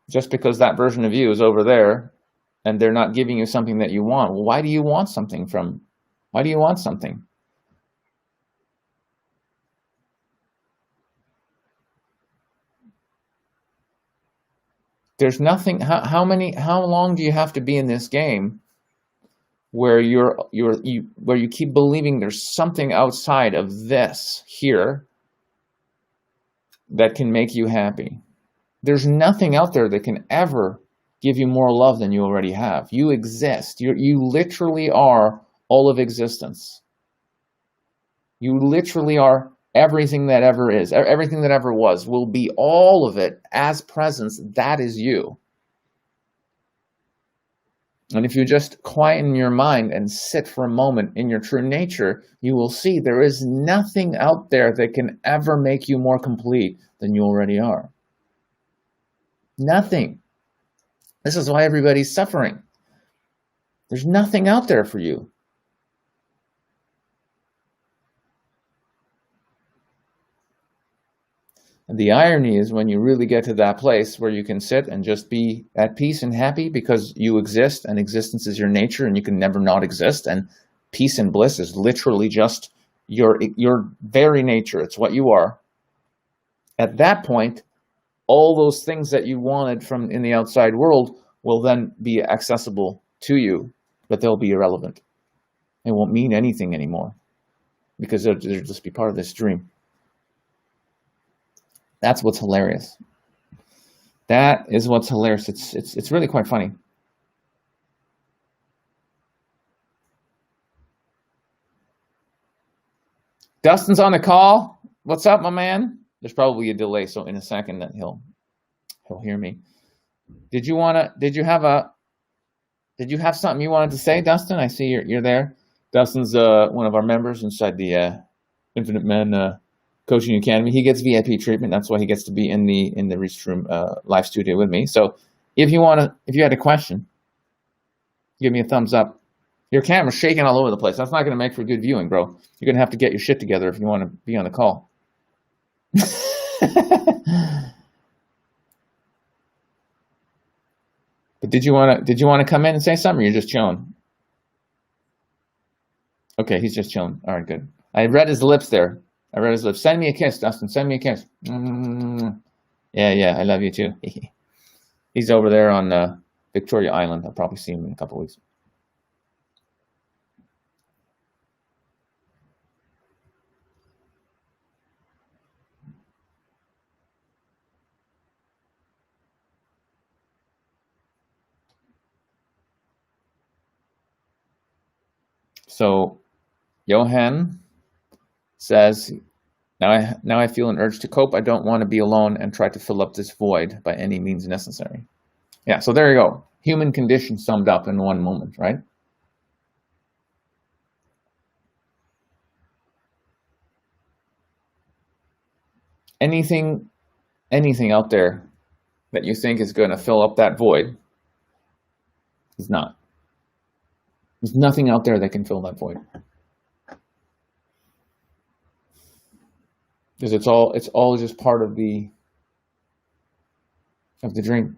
Just because that version of you is over there and they're not giving you something that you want. Well, why do you want something? There's nothing. How long do you have to be in this game where where you keep believing there's something outside of this here that can make you happy? There's nothing out there that can ever give you more love than you already have. You exist. You literally are all of existence. You literally are everything that ever is, everything that ever was, will be all of it as presence. That is you. And if you just quieten your mind and sit for a moment in your true nature, you will see there is nothing out there that can ever make you more complete than you already are. Nothing. This is why everybody's suffering. There's nothing out there for you. And the irony is when you really get to that place where you can sit and just be at peace and happy because you exist and existence is your nature and you can never not exist, and peace and bliss is literally just your very nature. It's what you are. At that point, all those things that you wanted from in the outside world will then be accessible to you, but they'll be irrelevant. They won't mean anything anymore because they'll just be part of this dream. That's what's hilarious. That is what's hilarious. It's really quite funny. Dustin's on the call. What's up, my man? There's probably a delay, so in a second that he'll hear me. Did you have something you wanted to say, Dustin? I see you're there. Dustin's one of our members inside the Infinite Men Coaching Academy. He gets VIP treatment. That's why he gets to be in the Restream live studio with me. So if you had a question, give me a thumbs up. Your camera's shaking all over the place. That's not going to make for good viewing, bro. You're going to have to get your shit together if you want to be on the call. But did you want to come in and say something, or you're just chilling? Okay, he's just chilling. All right, good. I read his lips there. Send me a kiss, Dustin. Send me a kiss. Yeah, I love you too. He's over there on Victoria Island. I'll probably see him in a couple of weeks. So, Johan says, now I feel an urge to cope. I don't want to be alone and try to fill up this void by any means necessary. Yeah, so there you go. Human condition summed up in one moment, right? Anything out there that you think is going to fill up that void is not. There's nothing out there that can fill that void. Because it's all just part of the dream.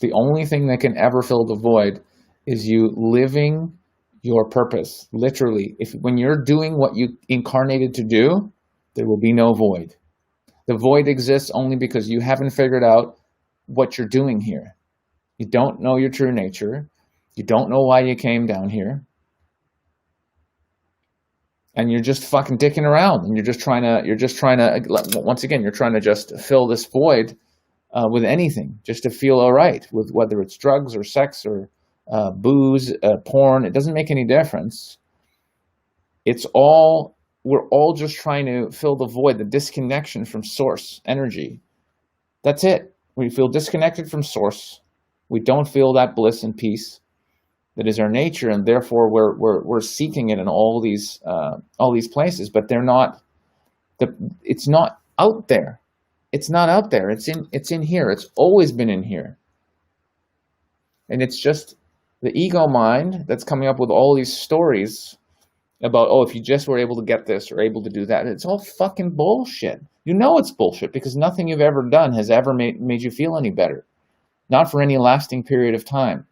The only thing that can ever fill the void is you living your purpose. Literally, when you're doing what you incarnated to do, there will be no void. The void exists only because you haven't figured out what you're doing here. You don't know your true nature. You don't know why you came down here. And you're just fucking dicking around, and you're just trying to, once again, you're trying to just fill this void with anything, just to feel all right, with whether it's drugs or sex or booze, porn. It doesn't make any difference. We're all just trying to fill the void, the disconnection from source energy. That's it. We feel disconnected from source. We don't feel that bliss and peace that is our nature, and therefore we're seeking it in all these places. But they're not. It's not out there. It's not out there. It's in here. It's always been in here. And it's just the ego mind that's coming up with all these stories about, oh, if you just were able to get this or able to do that. It's all fucking bullshit. You know it's bullshit because nothing you've ever done has ever made you feel any better. Not for any lasting period of time.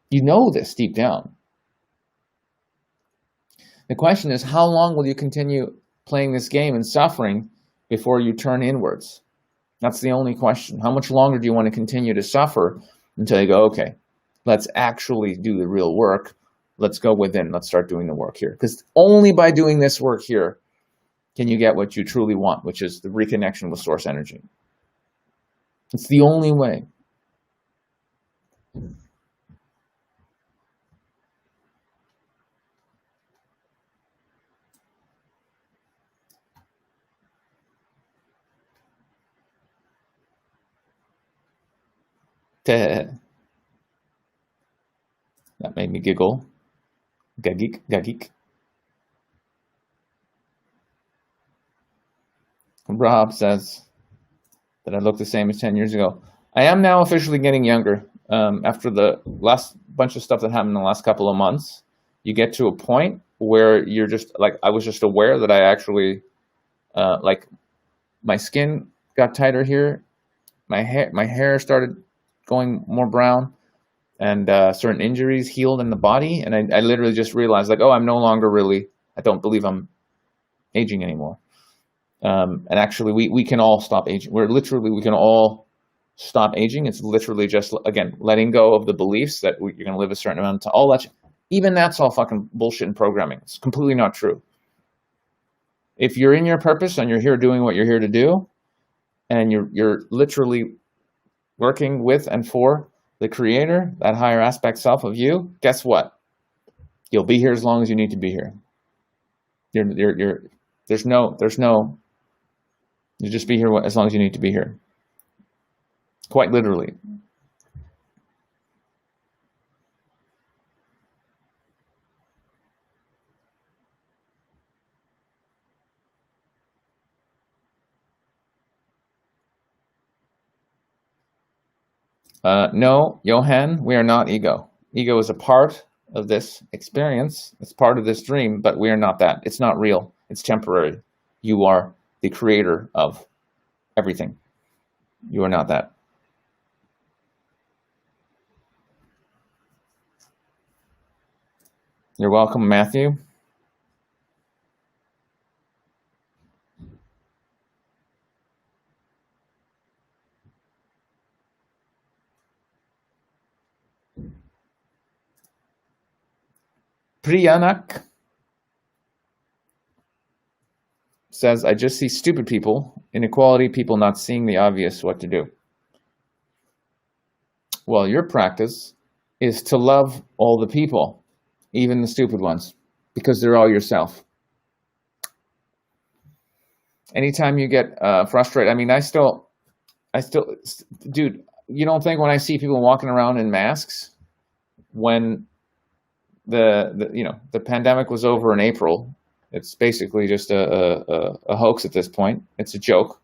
You know this deep down. The question is, how long will you continue playing this game and suffering before you turn inwards? That's the only question. How much longer do you want to continue to suffer until you go, okay, let's actually do the real work. Let's go within. Let's start doing the work here. Because only by doing this work here can you get what you truly want, which is the reconnection with source energy. It's the only way. That made me giggle. Gagik, gagik. Rob says that I look the same as 10 years ago. I am now officially getting younger. After the last bunch of stuff that happened in the last couple of months, you get to a point where you're just like, I was just aware that I actually, like, my skin got tighter here. My hair started going more brown, and certain injuries healed in the body. And I literally just realized, like, oh, I'm no longer really, I don't believe I'm aging anymore. And actually, we can all stop aging. We can all stop aging. It's literally just, again, letting go of the beliefs that you're going to live a certain amount of time. All that, even that's all fucking bullshit and programming. It's completely not true. If you're in your purpose and you're here doing what you're here to do, and you're literally working with and for the creator, that higher aspect self of you, guess what? You'll be here as long as you need to be here. You just be here as long as you need to be here. Quite literally. No, Johan, we are not ego. Ego is a part of this experience. It's part of this dream, but we are not that. It's not real. It's temporary. You are the creator of everything. You are not that. You're welcome, Matthew. Priyanak says, I just see stupid people, inequality, people not seeing the obvious what to do. Well, your practice is to love all the people, even the stupid ones, because they're all yourself. Anytime you get frustrated, I mean, I still, dude, you don't think when I see people walking around in masks, when the pandemic was over in April, it's basically just a hoax at this point. It's a joke.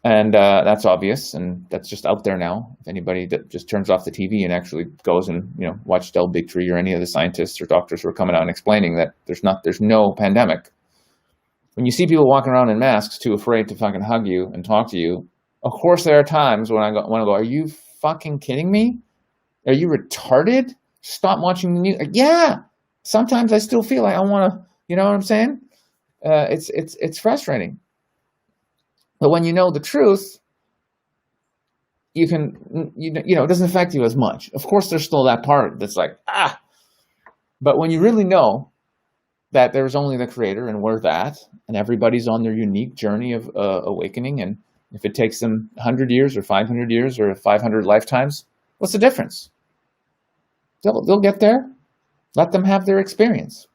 And that's obvious, and that's just out there now. If anybody that just turns off the TV and actually goes and watch Del Bigtree or any of the scientists or doctors who are coming out and explaining that there's no pandemic. When you see people walking around in masks, too afraid to fucking hug you and talk to you, of course there are times when I go, are you fucking kidding me? Are you retarded? Stop watching the news. Yeah, sometimes I still feel like I want to. You know what I'm saying? It's frustrating. But when you know the truth, you can, it doesn't affect you as much. Of course, there's still that part that's like, but when you really know that there's only the creator and we're that, and everybody's on their unique journey of awakening, and if it takes them 100 years or 500 years or 500 lifetimes, what's the difference? They'll get there. Let them have their experience.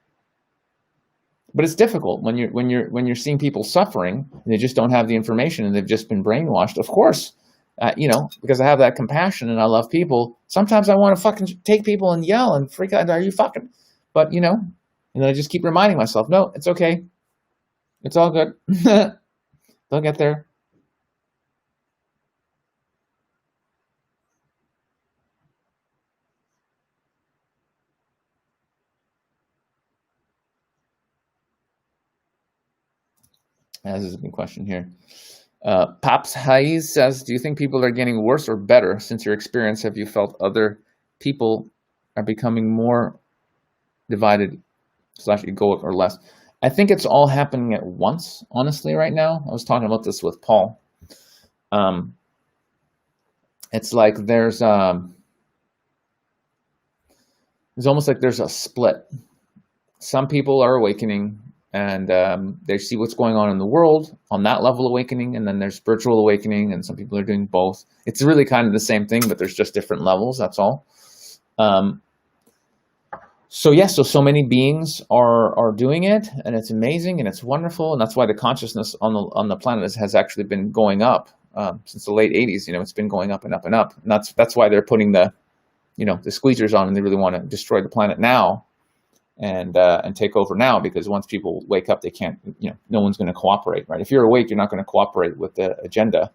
But it's difficult when you're seeing people suffering and they just don't have the information and they've just been brainwashed. Of course, because I have that compassion and I love people. Sometimes I want to fucking take people and yell and freak out. Are you fucking? But and then I just keep reminding myself, no, it's okay. It's all good. They'll get there. This is a good question here. Pops Hayes says, do you think people are getting worse or better since your experience? Have you felt other people are becoming more divided / egoic or less? I think it's all happening at once, honestly, right now. I was talking about this with Paul. It's like there's almost like there's a split. Some people are awakening and they see what's going on in the world on that level awakening, and then there's spiritual awakening, and some people are doing both. It's really kind of the same thing, but there's just different levels. That's all. So yes, so many beings are doing it, and it's amazing and it's wonderful, and that's why the consciousness on the planet has actually been going up since the late '80s. It's been going up and up and up, and that's why they're putting the squeezers on, and they really want to destroy the planet now and take over now, because once people wake up, they can't. No one's going to cooperate, right? If you're awake, you're not going to cooperate with the agenda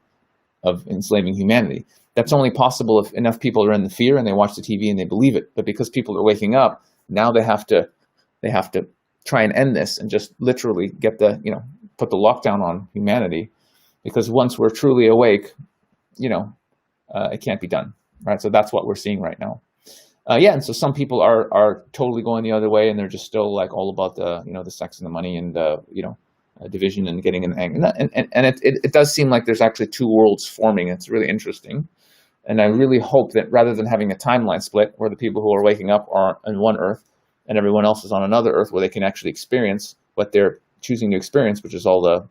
of enslaving humanity. That's only possible if enough people are in the fear and they watch the TV and they believe it. But because people are waking up, now they have to try and end this and just literally get put the lockdown on humanity, because once we're truly awake, it can't be done, right? So that's what we're seeing right now. And so some people are totally going the other way, and they're just still like all about the sex and the money and division and getting in the hang. And it does seem like there's actually two worlds forming. It's really interesting. And I really hope that rather than having a timeline split where the people who are waking up are on one earth and everyone else is on another earth, where they can actually experience what they're choosing to experience, which is all the,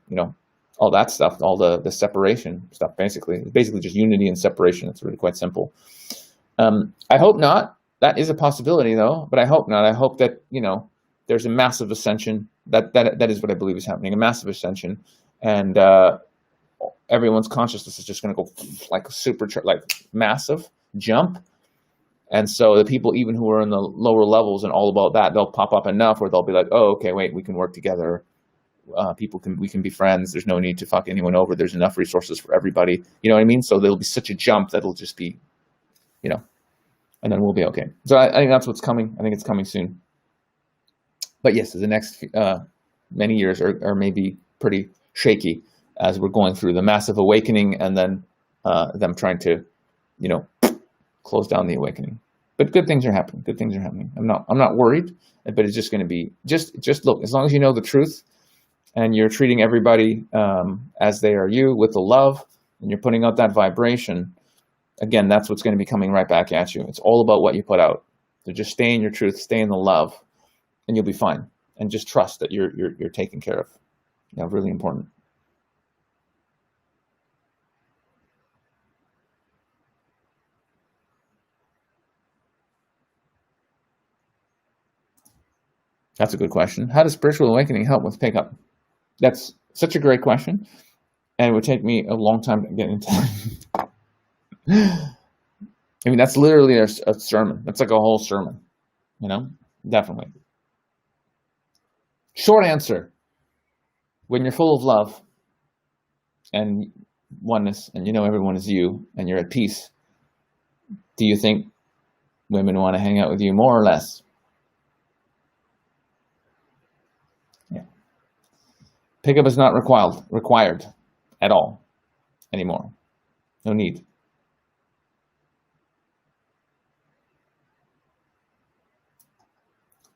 all that stuff, all the separation stuff, basically. It's basically just unity and separation. It's really quite simple. I hope not. That is a possibility, though, but I hope not. I hope that, there's a massive ascension. That is what I believe is happening, a massive ascension. And everyone's consciousness is just going to go like a massive jump. And so the people, even who are in the lower levels and all about that, they'll pop up enough where they'll be like, oh, okay, wait, we can work together. We can be friends. There's no need to fuck anyone over. There's enough resources for everybody. You know what I mean? So there'll be such a jump that'll just be, and then we'll be okay. So I think that's what's coming. I think it's coming soon. But yes, the next many years are maybe pretty shaky as we're going through the massive awakening, and then them trying to, close down the awakening. But good things are happening. Good things are happening. I'm not worried, but it's just going to be just look. As long as you know the truth, and you're treating everybody as they are you, with the love, and you're putting out that vibration. Again, that's what's going to be coming right back at you. It's all about what you put out. So just stay in your truth, stay in the love, and you'll be fine. And just trust that you're taken care of. Really important. That's a good question. How does spiritual awakening help with pickup? That's such a great question, and it would take me a long time to get into. I mean, that's literally a sermon. That's like a whole sermon, definitely. Short answer: when you're full of love and oneness, and everyone is you, and you're at peace, do you think women want to hang out with you more or less? Yeah. Pickup is not required at all anymore. No need.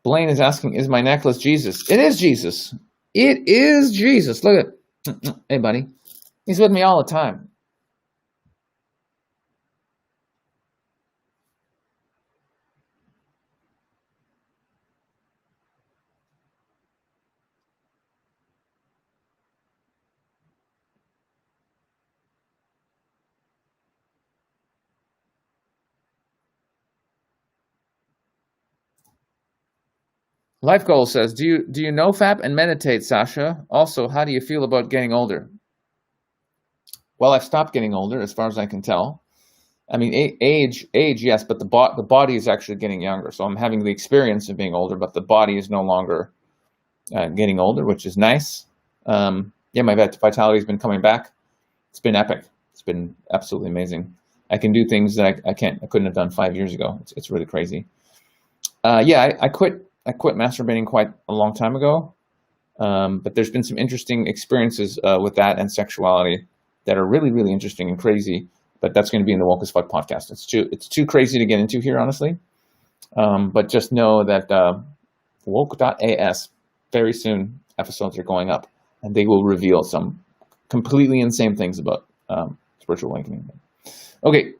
Blaine is asking, is my necklace Jesus? It is Jesus. It is Jesus. Look at it. Hey, buddy. He's with me all the time. Life Goal says, do you NoFap and meditate, Sasha? Also, how do you feel about getting older? Well, I've stopped getting older, as far as I can tell. I mean, age, yes, but the body is actually getting younger. So I'm having the experience of being older, but the body is no longer getting older, which is nice. My vitality has been coming back. It's been epic. It's been absolutely amazing. I can do things that I couldn't have done 5 years ago. It's really crazy. I quit masturbating quite a long time ago, but there's been some interesting experiences with that and sexuality that are really, really interesting and crazy. But that's going to be in the Woke as Fuck podcast. It's too crazy to get into here, honestly. But just know that woke.as, very soon episodes are going up, and they will reveal some completely insane things about spiritual awakening. Okay,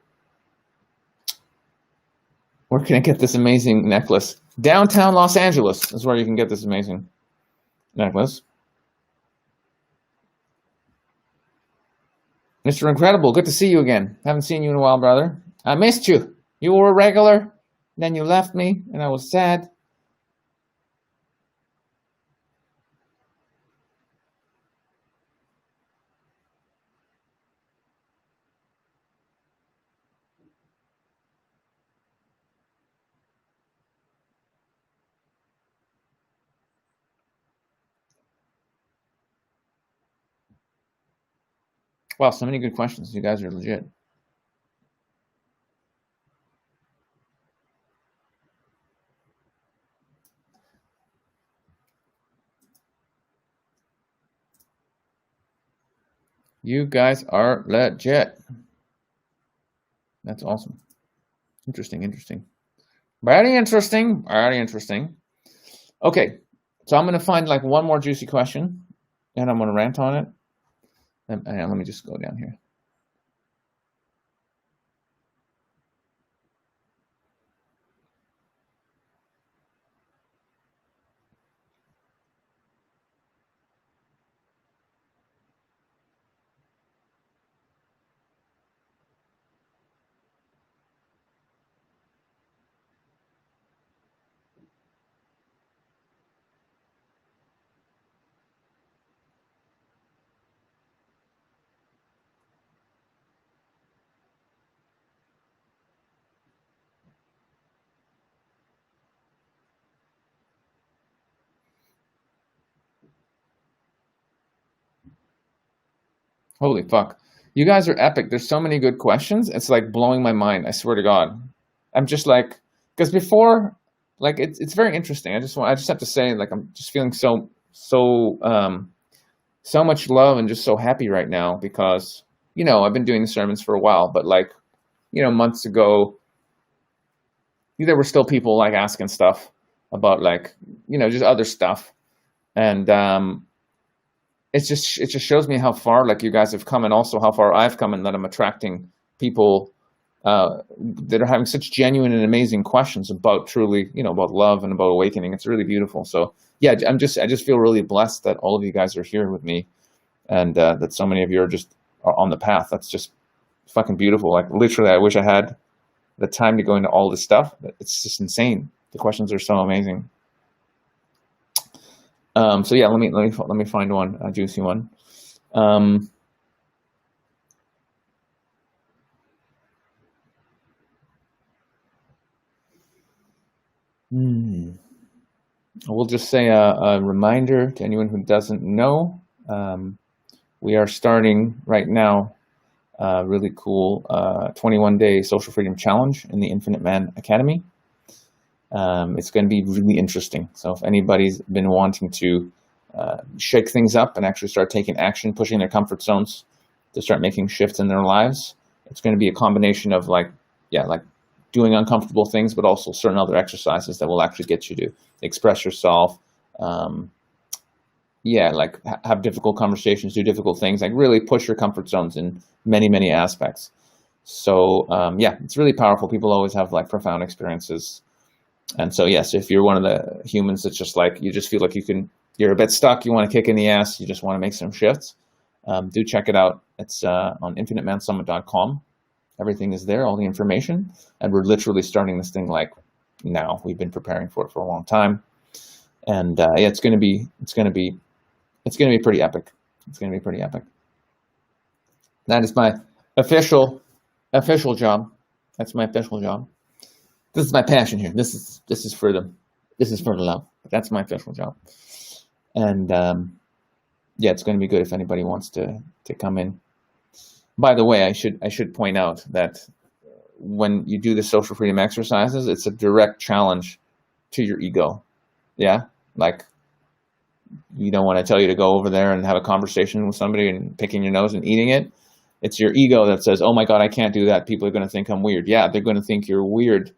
where can I get this amazing necklace? Downtown Los Angeles is where you can get this amazing necklace. Mr. Incredible, good to see you again. Haven't seen you in a while, brother. I missed you. You were a regular, then you left me, and I was sad. Wow, so many good questions. You guys are legit. You guys are legit. That's awesome. Interesting. Very interesting. Okay, so I'm going to find like one more juicy question, and I'm going to rant on it. And let me just go down here. Holy fuck. You guys are epic. There's so many good questions. It's like blowing my mind. I swear to God. I'm just like, because before, like it's very interesting. I just have to say, like, I'm just feeling so much love and just so happy right now because, I've been doing the sermons for a while, but like, months ago, there were still people like asking stuff about like, just other stuff. And it just shows me how far like you guys have come and also how far I've come and that I'm attracting people that are having such genuine and amazing questions about truly, about love and about awakening. It's really beautiful. So yeah, I just feel really blessed that all of you guys are here with me and that so many of you are on the path. That's just fucking beautiful. Like literally, I wish I had the time to go into all this stuff. It's just insane. The questions are so amazing. So yeah, let me find one, a juicy one. We'll just say a reminder to anyone who doesn't know. We are starting right now a really cool 21-day social freedom challenge in the Infinite Man Academy. It's going to be really interesting. So if anybody's been wanting to shake things up and actually start taking action, pushing their comfort zones to start making shifts in their lives, it's going to be a combination of like doing uncomfortable things, but also certain other exercises that will actually get you to express yourself. Like have difficult conversations, do difficult things, like really push your comfort zones in many, many aspects. So it's really powerful. People always have like profound experiences. And so, yes, if you're one of the humans that's just like, you just feel like you're a bit stuck, you want to kick in the ass, you just want to make some shifts, do check it out. It's on infinitemansummit.com. Everything is there, all the information. And we're literally starting this thing like now. We've been preparing for it for a long time. And it's going to be pretty epic. It's going to be pretty epic. That is my official job. That's my official job. This is my passion here. This is for the love. That's my official job. And it's going to be good if anybody wants to come in. By the way, I should point out that when you do the social freedom exercises, it's a direct challenge to your ego. Yeah, like you don't want to tell you to go over there and have a conversation with somebody and picking your nose and eating it. It's your ego that says, "Oh my God, I can't do that. People are going to think I'm weird." Yeah, they're going to think you're weird.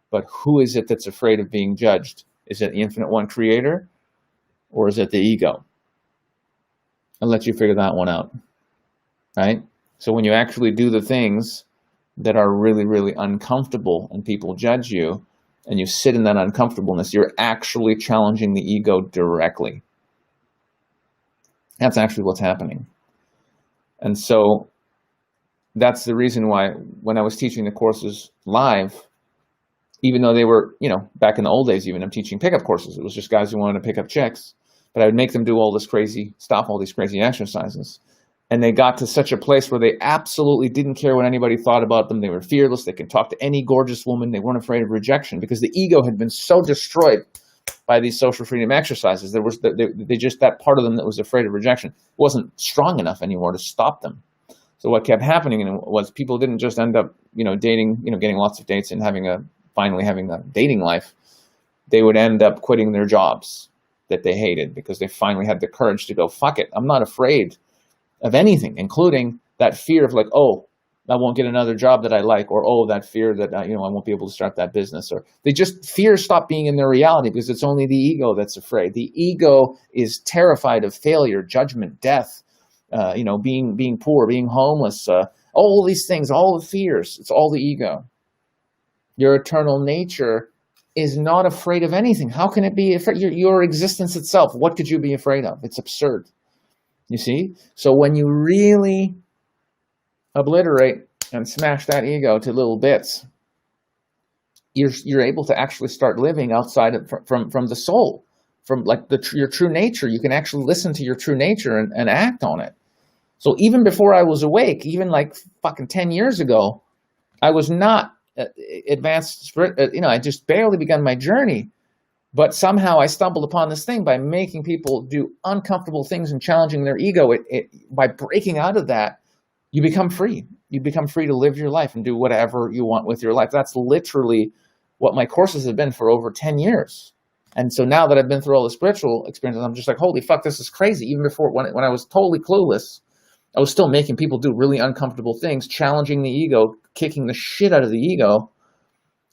But who is it that's afraid of being judged? Is it the Infinite One Creator, or is it the ego? I'll let you figure that one out, right? So when you actually do the things that are really, really uncomfortable and people judge you, and you sit in that uncomfortableness, you're actually challenging the ego directly. That's actually what's happening. And so that's the reason why when I was teaching the courses live, even though they were, back in the old days, even I'm teaching pickup courses. It was just guys who wanted to pick up chicks, but I would make them do all this crazy stuff, all these crazy exercises. And they got to such a place where they absolutely didn't care what anybody thought about them. They were fearless. They could talk to any gorgeous woman. They weren't afraid of rejection because the ego had been so destroyed by these social freedom exercises. There was that part of them that was afraid of rejection wasn't strong enough anymore to stop them. So what kept happening was people didn't just end up, dating, getting lots of dates and finally having a dating life. They would end up quitting their jobs that they hated because they finally had the courage to go, fuck it, I'm not afraid of anything, including that fear of like, oh, I won't get another job that I like, or oh, that fear that I won't be able to start that business, or fear stopped being in their reality because it's only the ego that's afraid. The ego is terrified of failure, judgment, death, being poor, being homeless, all these things, all the fears. It's all the ego. Your eternal nature is not afraid of anything. How can it be afraid? Your existence itself, what could you be afraid of? It's absurd. You see? So when you really obliterate and smash that ego to little bits, you're able to actually start living outside of, from the soul, from like your true nature. You can actually listen to your true nature and act on it. So even before I was awake, even like fucking 10 years ago, I was not advanced spirit. I just barely begun my journey. But somehow I stumbled upon this thing by making people do uncomfortable things and challenging their ego. By breaking out of that, you become free. You become free to live your life and do whatever you want with your life. That's literally what my courses have been for over 10 years. And so now that I've been through all the spiritual experiences, I'm just like, holy fuck, this is crazy. Even before, when I was totally clueless, I was still making people do really uncomfortable things, challenging the ego, kicking the shit out of the ego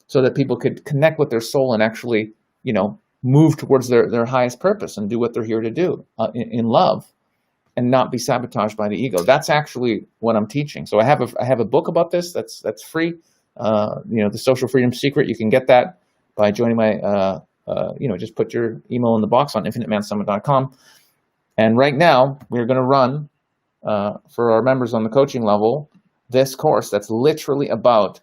so that people could connect with their soul and actually move towards their highest purpose and do what they're here to do in love and not be sabotaged by the ego. That's actually what I'm teaching. So I have a book about this that's free. The Social Freedom Secret. You can get that by joining my, just put your email in the box on infinitemansummit.com. And right now we're going to run for our members on the coaching level this course that's literally about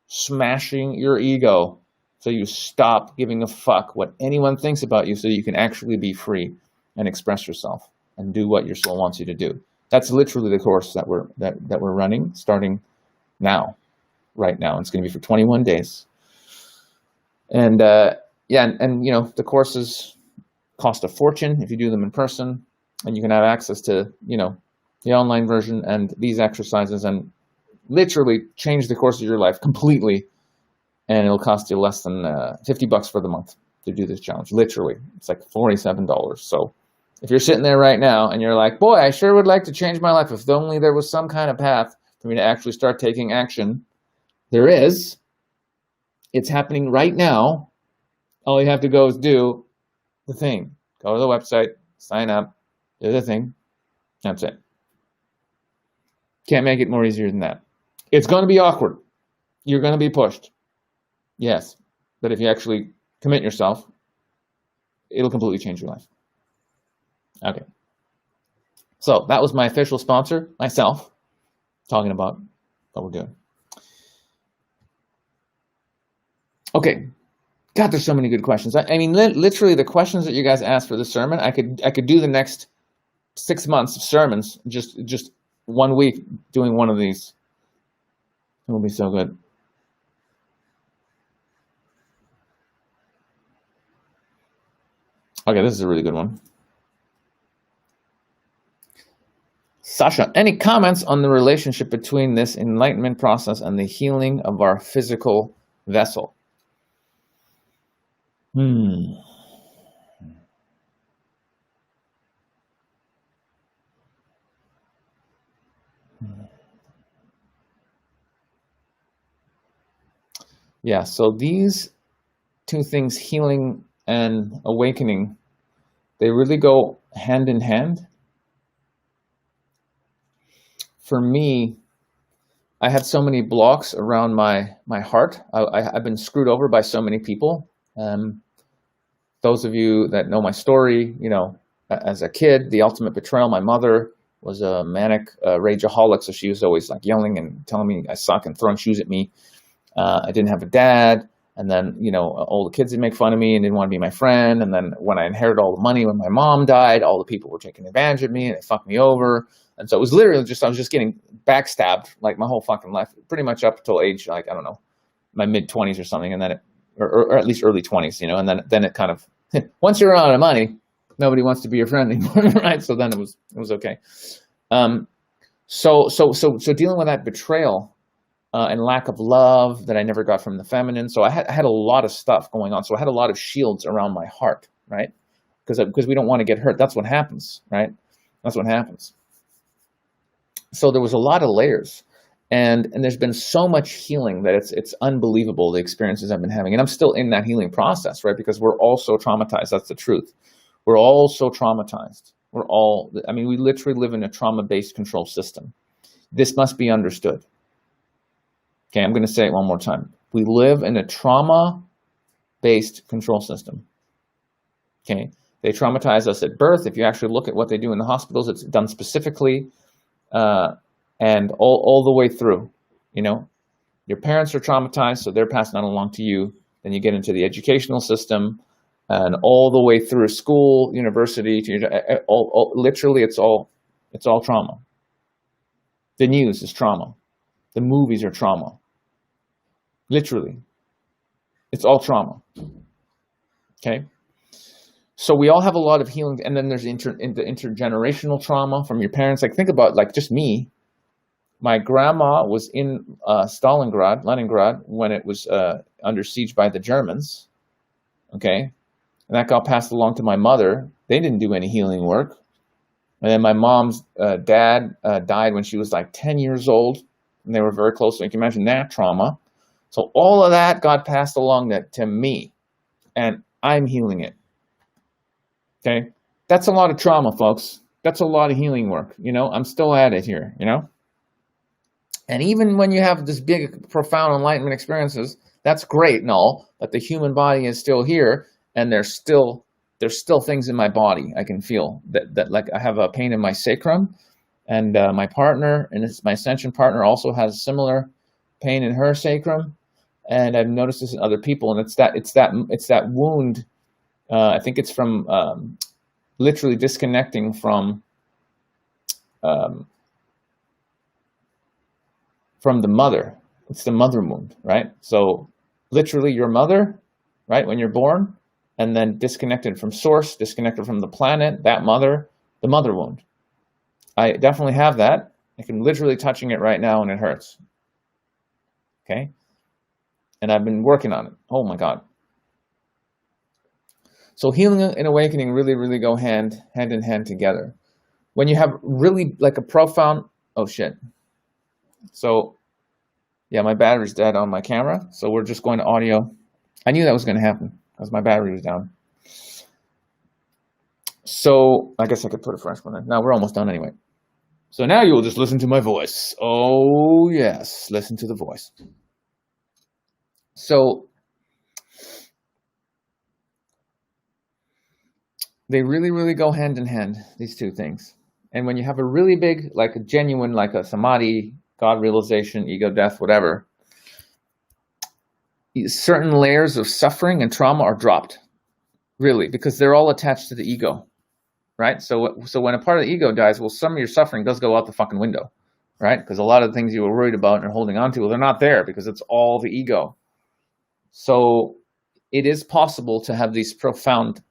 smashing your ego. So you stop giving a fuck what anyone thinks about you so you can actually be free and express yourself and do what your soul wants you to do. That's literally the course that we're running starting now, right now. It's going to be for 21 days. And the courses cost a fortune if you do them in person, and you can have access to, the online version and these exercises and literally change the course of your life completely. And it'll cost you less than $50 for the month to do this challenge. Literally, it's like $47. So if you're sitting there right now and you're like, boy, I sure would like to change my life. If only there was some kind of path for me to actually start taking action. There is. It's happening right now. All you have to go is do the thing. Go to the website, sign up, do the thing. That's it. Can't make it more easier than that. It's going to be awkward. You're going to be pushed. Yes, but if you actually commit yourself, it'll completely change your life. Okay. So that was my official sponsor, myself, talking about what we're doing. Okay. God, there's so many good questions. I mean, literally the questions that you guys asked for the sermon, I could do the next 6 months of sermons, just 1 week doing one of these. It will be so good. Okay, this is a really good one. Sasha, any comments on the relationship between this enlightenment process and the healing of our physical vessel? Yeah, so these two things, healing and awakening, they really go hand in hand. For me, I have so many blocks around my heart. I've been screwed over by so many people. Those of you that know my story, as a kid, the ultimate betrayal. My mother was a manic rageaholic, so she was always like yelling and telling me I suck and throwing shoes at me. I didn't have a dad, and then all the kids would make fun of me and didn't want to be my friend. And then when I inherited all the money when my mom died, all the people were taking advantage of me and it fucked me over. And so it was literally just I was just getting backstabbed like my whole fucking life, pretty much up until age like I don't know, my mid-20s or something, and then or at least early 20s, and then it kind of once you're out of money, nobody wants to be your friend anymore, right? So then it was okay. So dealing with that betrayal and lack of love that I never got from the feminine. So I had a lot of stuff going on. So I had a lot of shields around my heart, right? Because we don't want to get hurt. That's what happens, right? That's what happens. So there was a lot of layers. And there's been so much healing that it's unbelievable, the experiences I've been having. And I'm still in that healing process, right? Because we're all so traumatized. That's the truth. We're all so traumatized. We literally live in a trauma-based control system. This must be understood. Okay, I'm going to say it one more time. We live in a trauma-based control system. Okay, they traumatize us at birth. If you actually look at what they do in the hospitals, it's done specifically. And all the way through, your parents are traumatized, so they're passing that along to you. Then you get into the educational system, and all the way through school, university, to literally, it's all trauma. The news is trauma. The movies are trauma. Literally, it's all trauma. Okay. So we all have a lot of healing, and then there's the intergenerational trauma from your parents. Like think about like just me. My grandma was in Stalingrad, Leningrad, when it was under siege by the Germans, okay? And that got passed along to my mother. They didn't do any healing work. And then my mom's dad died when she was like 10 years old, and they were very close. So you can imagine that trauma. So all of that got passed along to me, and I'm healing it, okay? That's a lot of trauma, folks. That's a lot of healing work, I'm still at it here, And even when you have this big, profound enlightenment experiences, that's great and all, but the human body is still here, and there's still things in my body I can feel that like I have a pain in my sacrum, and my partner, and my ascension partner, also has similar pain in her sacrum, and I've noticed this in other people, and it's that wound. I think it's from literally disconnecting from the mother. It's the mother wound, right? So literally your mother, right, when you're born, and then disconnected from source, disconnected from the planet, that mother, the mother wound. I definitely have that. I can literally touching it right now and it hurts. Okay? And I've been working on it. Oh my God. So healing and awakening really, really go hand in hand together. When you have really like a profound, oh shit. So yeah, my battery's dead on my camera. So we're just going to audio. I knew that was going to happen because my battery was down. So I guess I could put a fresh one in. Now we're almost done anyway. So now you will just listen to my voice. Oh yes, listen to the voice. So they really, really go hand in hand, these two things. And when you have a really big, like a genuine, like a samadhi, God realization, ego death, whatever, certain layers of suffering and trauma are dropped, really, because they're all attached to the ego, right? So when a part of the ego dies, well, some of your suffering does go out the fucking window, right? Because a lot of the things you were worried about and holding on to, well, they're not there because it's all the ego. So it is possible to have these profound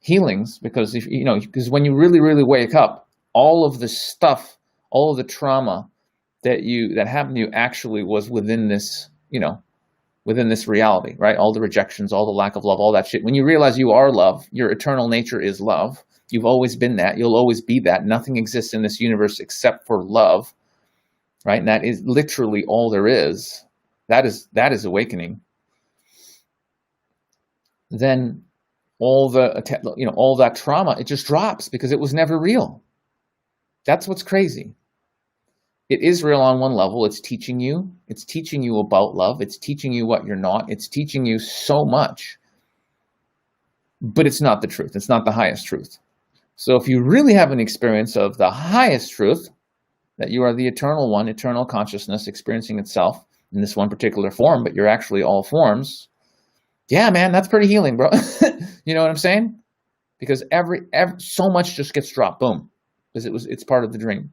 healings because because when you really, really wake up, all of the stuff, all of the trauma that happened to you actually was within this, within this reality, right? All the rejections, all the lack of love, all that shit. When you realize you are love, your eternal nature is love. You've always been that. You'll always be that. Nothing exists in this universe except for love, right? And that is literally all there is. That is awakening. Then all all that trauma, it just drops because it was never real. That's what's crazy. It is real on one level. It's teaching you about love. It's teaching you what you're not. It's teaching you so much, but it's not the truth. It's not the highest truth. So if you really have an experience of the highest truth, that you are the eternal one, eternal consciousness experiencing itself in this one particular form, but you're actually all forms, yeah, man, that's pretty healing, bro. You know what I'm saying? Because every so much just gets dropped, boom, because it's part of the dream.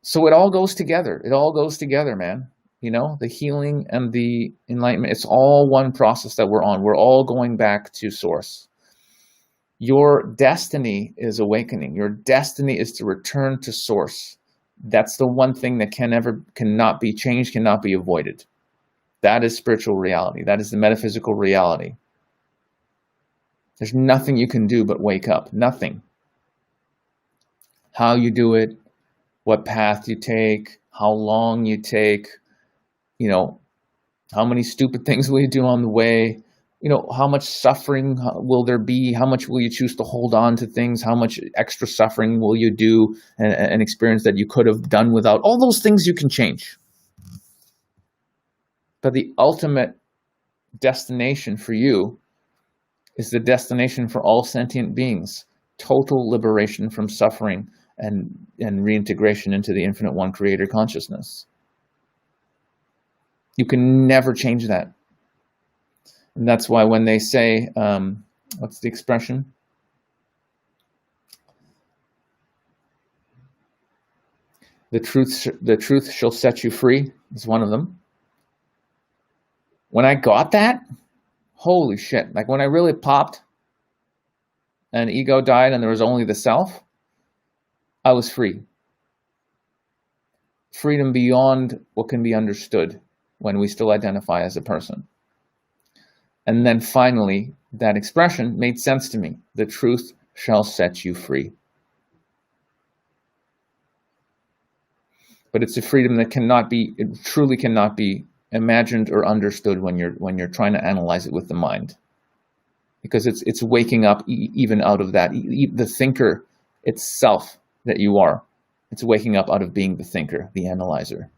So it all goes together. It all goes together, man. You know, the healing and the enlightenment, it's all one process that we're on. We're all going back to source. Your destiny is awakening. Your destiny is to return to source. That's the one thing that cannot be changed, cannot be avoided. That is spiritual reality. That is the metaphysical reality. There's nothing you can do but wake up. Nothing. How you do it, what path you take, how long you take, you know, how many stupid things will you do on the way, you know, how much suffering will there be, how much will you choose to hold on to things, how much extra suffering will you do and experience that you could have done without. All those things you can change. But the ultimate destination for you is the destination for all sentient beings, total liberation from suffering and reintegration into the infinite one creator consciousness. You can never change that. And that's why when they say, what's the expression? The truth shall set you free is one of them. When I got that, holy shit. Like when I really popped and ego died and there was only the self, I was free. Freedom beyond what can be understood when we still identify as a person. And then finally, that expression made sense to me. The truth shall set you free. But it's a freedom that it truly cannot be imagined or understood when you're trying to analyze it with the mind. Because it's waking up even out of that. The thinker itself that you are, it's waking up out of being the thinker, the analyzer.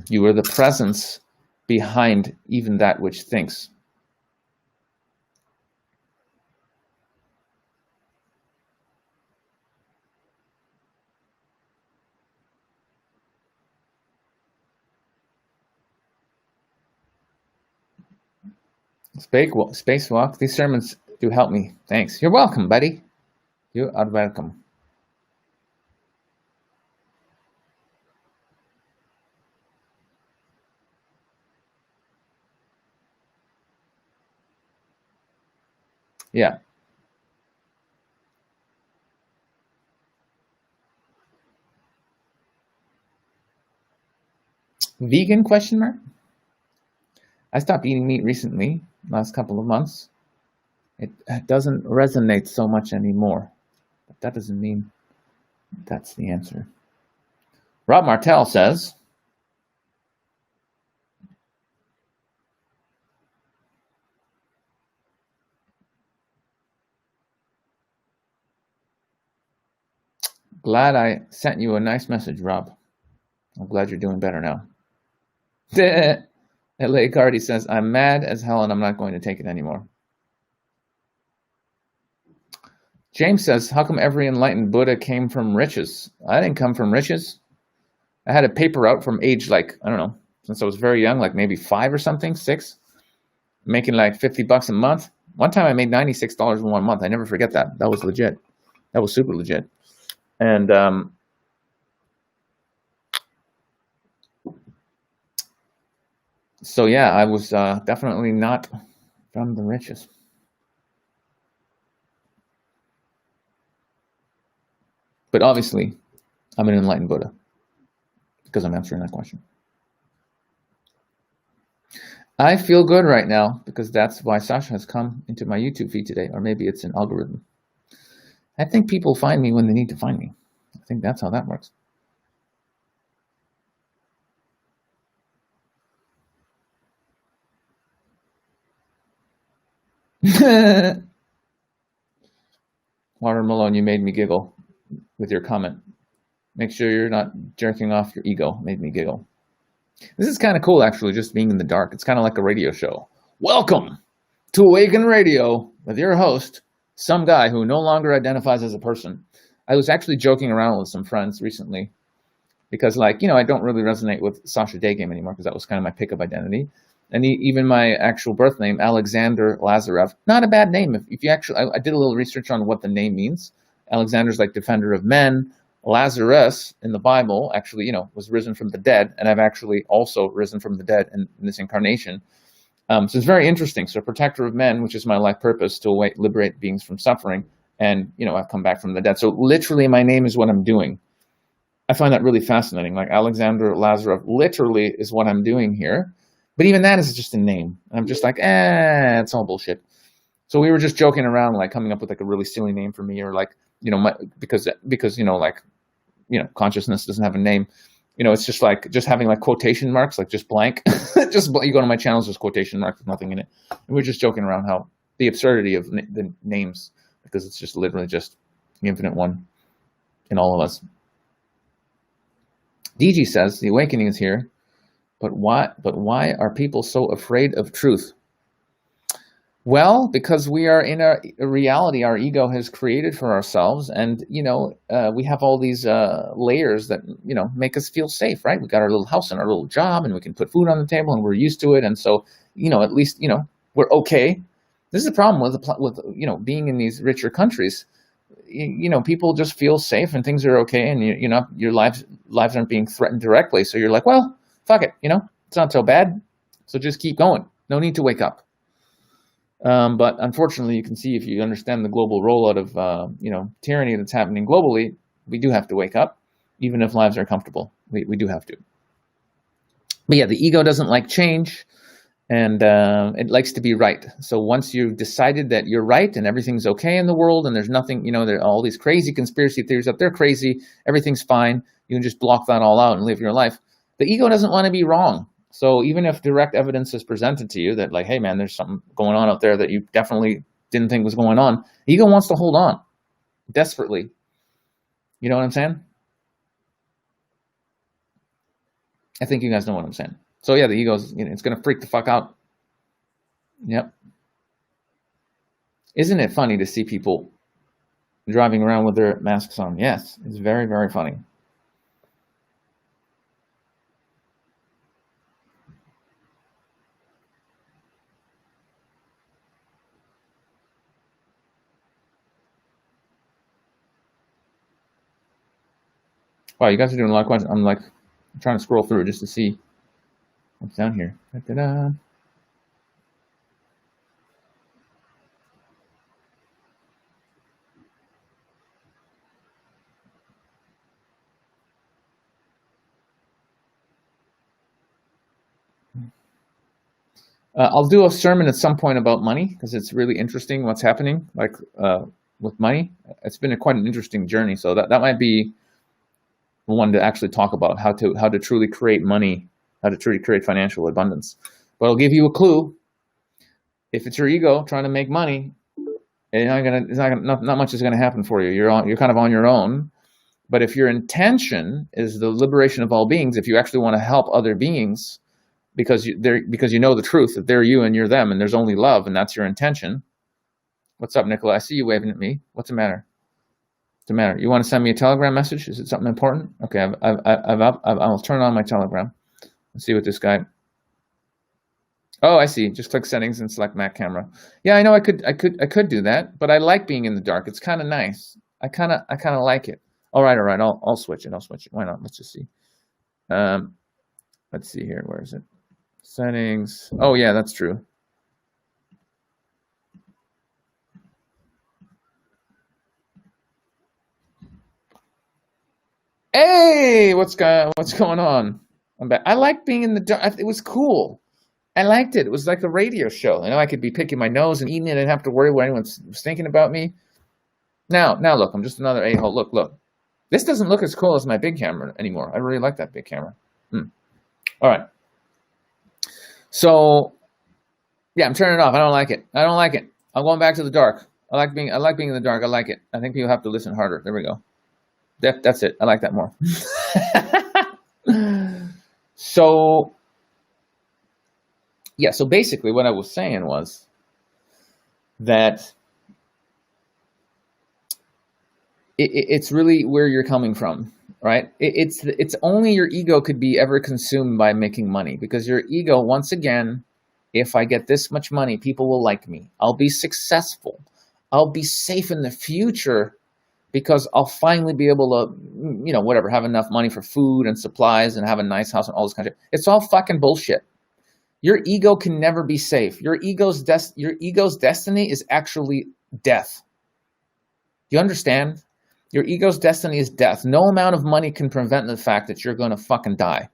You are the presence behind even that which thinks. Spacewalk, these sermons do help me. Thanks. You're welcome, buddy. You are welcome. Yeah. Vegan question mark? I stopped eating meat recently, last couple of months. It doesn't resonate so much anymore. But that doesn't mean that's the answer. Rob Martell says, glad I sent you a nice message, Rob. I'm glad you're doing better now. LA Cardi says, I'm mad as hell and I'm not going to take it anymore. James says, how come every enlightened Buddha came from riches? I didn't come from riches. I had a paper out from age, I don't know, since I was very young, like maybe 5 or something, 6, making like $50 a month. One time I made $96 in 1 month. I never forget that. That was legit. That was super legit. And so yeah, I was definitely not from the richest. But obviously, I'm an enlightened Buddha because I'm answering that question. I feel good right now because that's why Sasha has come into my YouTube feed today, or maybe it's an algorithm. I think people find me when they need to find me. I think that's how that works. Water Malone, you made me giggle with your comment. Make sure you're not jerking off your ego. Made me giggle. This is kind of cool, actually, just being in the dark. It's kind of like a radio show. Welcome to Awaken Radio with your host, some guy who no longer identifies as a person. I was actually joking around with some friends recently because, like, I don't really resonate with Sasha Daygame anymore because that was kind of my pickup identity. And even my actual birth name, Alexander Lazarev, not a bad name. If you actually, I did a little research on what the name means. Alexander's like defender of men. Lazarus in the Bible actually, was risen from the dead, and I've actually also risen from the dead in this incarnation. So it's very interesting. So protector of men, which is my life purpose, to liberate beings from suffering, and I've come back from the dead. So literally, my name is what I'm doing. I find that really fascinating. Like Alexander Lazarev literally is what I'm doing here, but even that is just a name. And I'm just like, it's all bullshit. So we were just joking around, like coming up with like a really silly name for me, or like because consciousness doesn't have a name. It's just like having like quotation marks, like just blank. You go to my channels, there's quotation marks with nothing in it. And we're just joking around how the absurdity of the names, because it's just literally just the infinite one in all of us. DG says the awakening is here, but why are people so afraid of truth? Well, because we are in a reality our ego has created for ourselves, and we have all these layers that make us feel safe, right? We got our little house and our little job, and we can put food on the table, and we're used to it, and so at least we're okay. This is the problem with being in these richer countries. People just feel safe and things are okay, and your lives aren't being threatened directly, so you're like, well, fuck it, it's not so bad, so just keep going. No need to wake up. But unfortunately, you can see if you understand the global rollout of tyranny that's happening globally, we do have to wake up, even if lives are comfortable. We do have to. But yeah, the ego doesn't like change, and it likes to be right. So once you've decided that you're right and everything's okay in the world, and there's nothing, there are all these crazy conspiracy theories up there, crazy, everything's fine, you can just block that all out and live your life. The ego doesn't want to be wrong. So even if direct evidence is presented to you that like, hey man, there's something going on out there that you definitely didn't think was going on, ego wants to hold on desperately. You know what I'm saying? I think you guys know what I'm saying. So yeah, the ego's, it's going to freak the fuck out. Yep. Isn't it funny to see people driving around with their masks on? Yes, it's very, very funny. Wow, you guys are doing a lot of questions. I'm trying to scroll through just to see what's down here. Da-da-da. I'll do a sermon at some point about money because it's really interesting what's happening, like with money. It's been quite an interesting journey, so that might be one to actually talk about how to truly create money, how to truly create financial abundance. But I'll give you a clue. If it's your ego trying to make money, not much is gonna happen for you. You're kind of on your own. But if your intention is the liberation of all beings, if you actually want to help other beings, because you know the truth that they're you and you're them, and there's only love, and that's your intention. What's up, Nicola? I see you waving at me. What's the matter? What's the matter? You want to send me a Telegram message? Is it something important? Okay, I'll turn on my Telegram and see what this guy. Oh, I see. Just click settings and select Mac camera. Yeah, I know I could do that, but I like being in the dark. It's kind of nice. I kind of like it. All right. I'll switch it. Why not? Let's just see. Let's see here. Where is it? Settings. Oh yeah, that's true. Hey, what's going on? I'm back. I like being in the dark. It was cool. I liked it. It was like a radio show. I could be picking my nose and eating it and have to worry what anyone's thinking about me. Now look, I'm just another a-hole. Look. This doesn't look as cool as my big camera anymore. I really like that big camera. All right. So, yeah, I'm turning it off. I don't like it. I'm going back to the dark. I like being in the dark. I like it. I think people have to listen harder. There we go. That's it. I like that more. So, yeah. So basically, what I was saying was, that it's really where you're coming from, right? It's only your ego could be ever consumed by making money, because your ego, once again, if I get this much money, people will like me. I'll be successful. I'll be safe in the future because I'll finally be able to, whatever, have enough money for food and supplies and have a nice house and all this kind of shit. It's all fucking bullshit. Your ego can never be safe. Your ego's destiny is actually death. Do you understand? Your ego's destiny is death. No amount of money can prevent the fact that you're going to fucking die.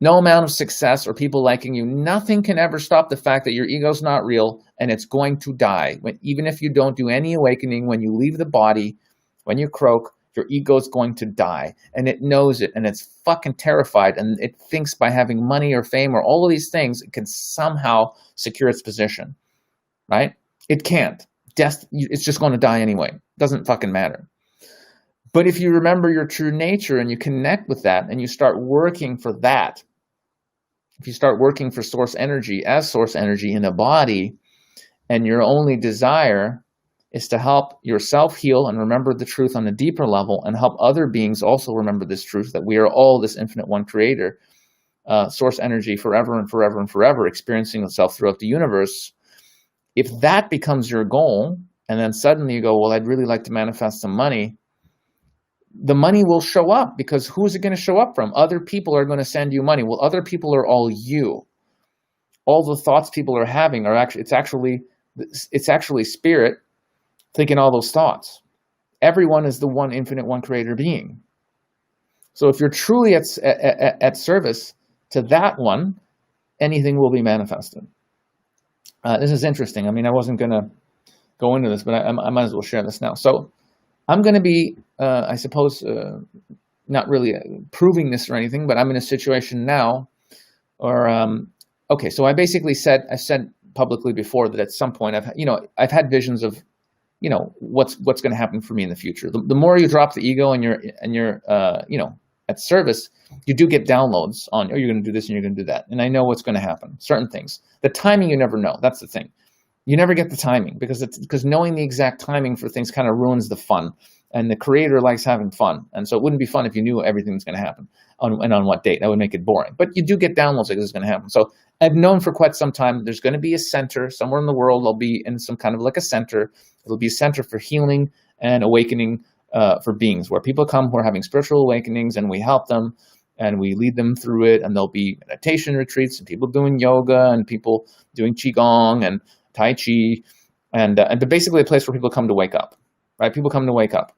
No amount of success or people liking you, nothing can ever stop the fact that your ego's not real and it's going to die. Even if you don't do any awakening, when you leave the body, when you croak, your ego is going to die. And it knows it, and it's fucking terrified, and it thinks by having money or fame or all of these things, it can somehow secure its position, right? It can't. It's just going to die anyway. Doesn't fucking matter. But if you remember your true nature and you connect with that and you start working for that, if you start working for source energy as source energy in a body, and your only desire is to help yourself heal and remember the truth on a deeper level, and help other beings also remember this truth, that we are all this infinite one creator, source energy forever and forever and forever, experiencing itself throughout the universe. If that becomes your goal, and then suddenly you go, well, I'd really like to manifest some money, the money will show up, because who is it going to show up from? Other people are going to send you money. Well, other people are all you. All the thoughts people are having are it's actually spirit thinking all those thoughts. Everyone is the one infinite one creator being. So if you're truly at service to that one, anything will be manifested. This is interesting. I mean, I wasn't going to go into this, but I might as well share this now. So I'm going to be, I suppose, not really proving this or anything, but I'm in a situation now, okay, so I basically said publicly before that at some point I've had visions of, what's going to happen for me in the future. The more you drop the ego and you're at service, you do get downloads on, oh, you're going to do this and you're going to do that. And I know what's going to happen, certain things. The timing, you never know. That's the thing. You never get the timing, because knowing the exact timing for things kind of ruins the fun. And the creator likes having fun. And so it wouldn't be fun if you knew everything was going to happen and on what date. That would make it boring. But you do get downloads like this is going to happen. So I've known for quite some time there's going to be a center somewhere in the world. I'll be in some kind of like a center. It'll be a center for healing and awakening for beings, where people come who are having spiritual awakenings, and we help them and we lead them through it. And there'll be meditation retreats and people doing yoga and people doing qigong and Tai Chi, and basically a place where people come to wake up, right? People come to wake up.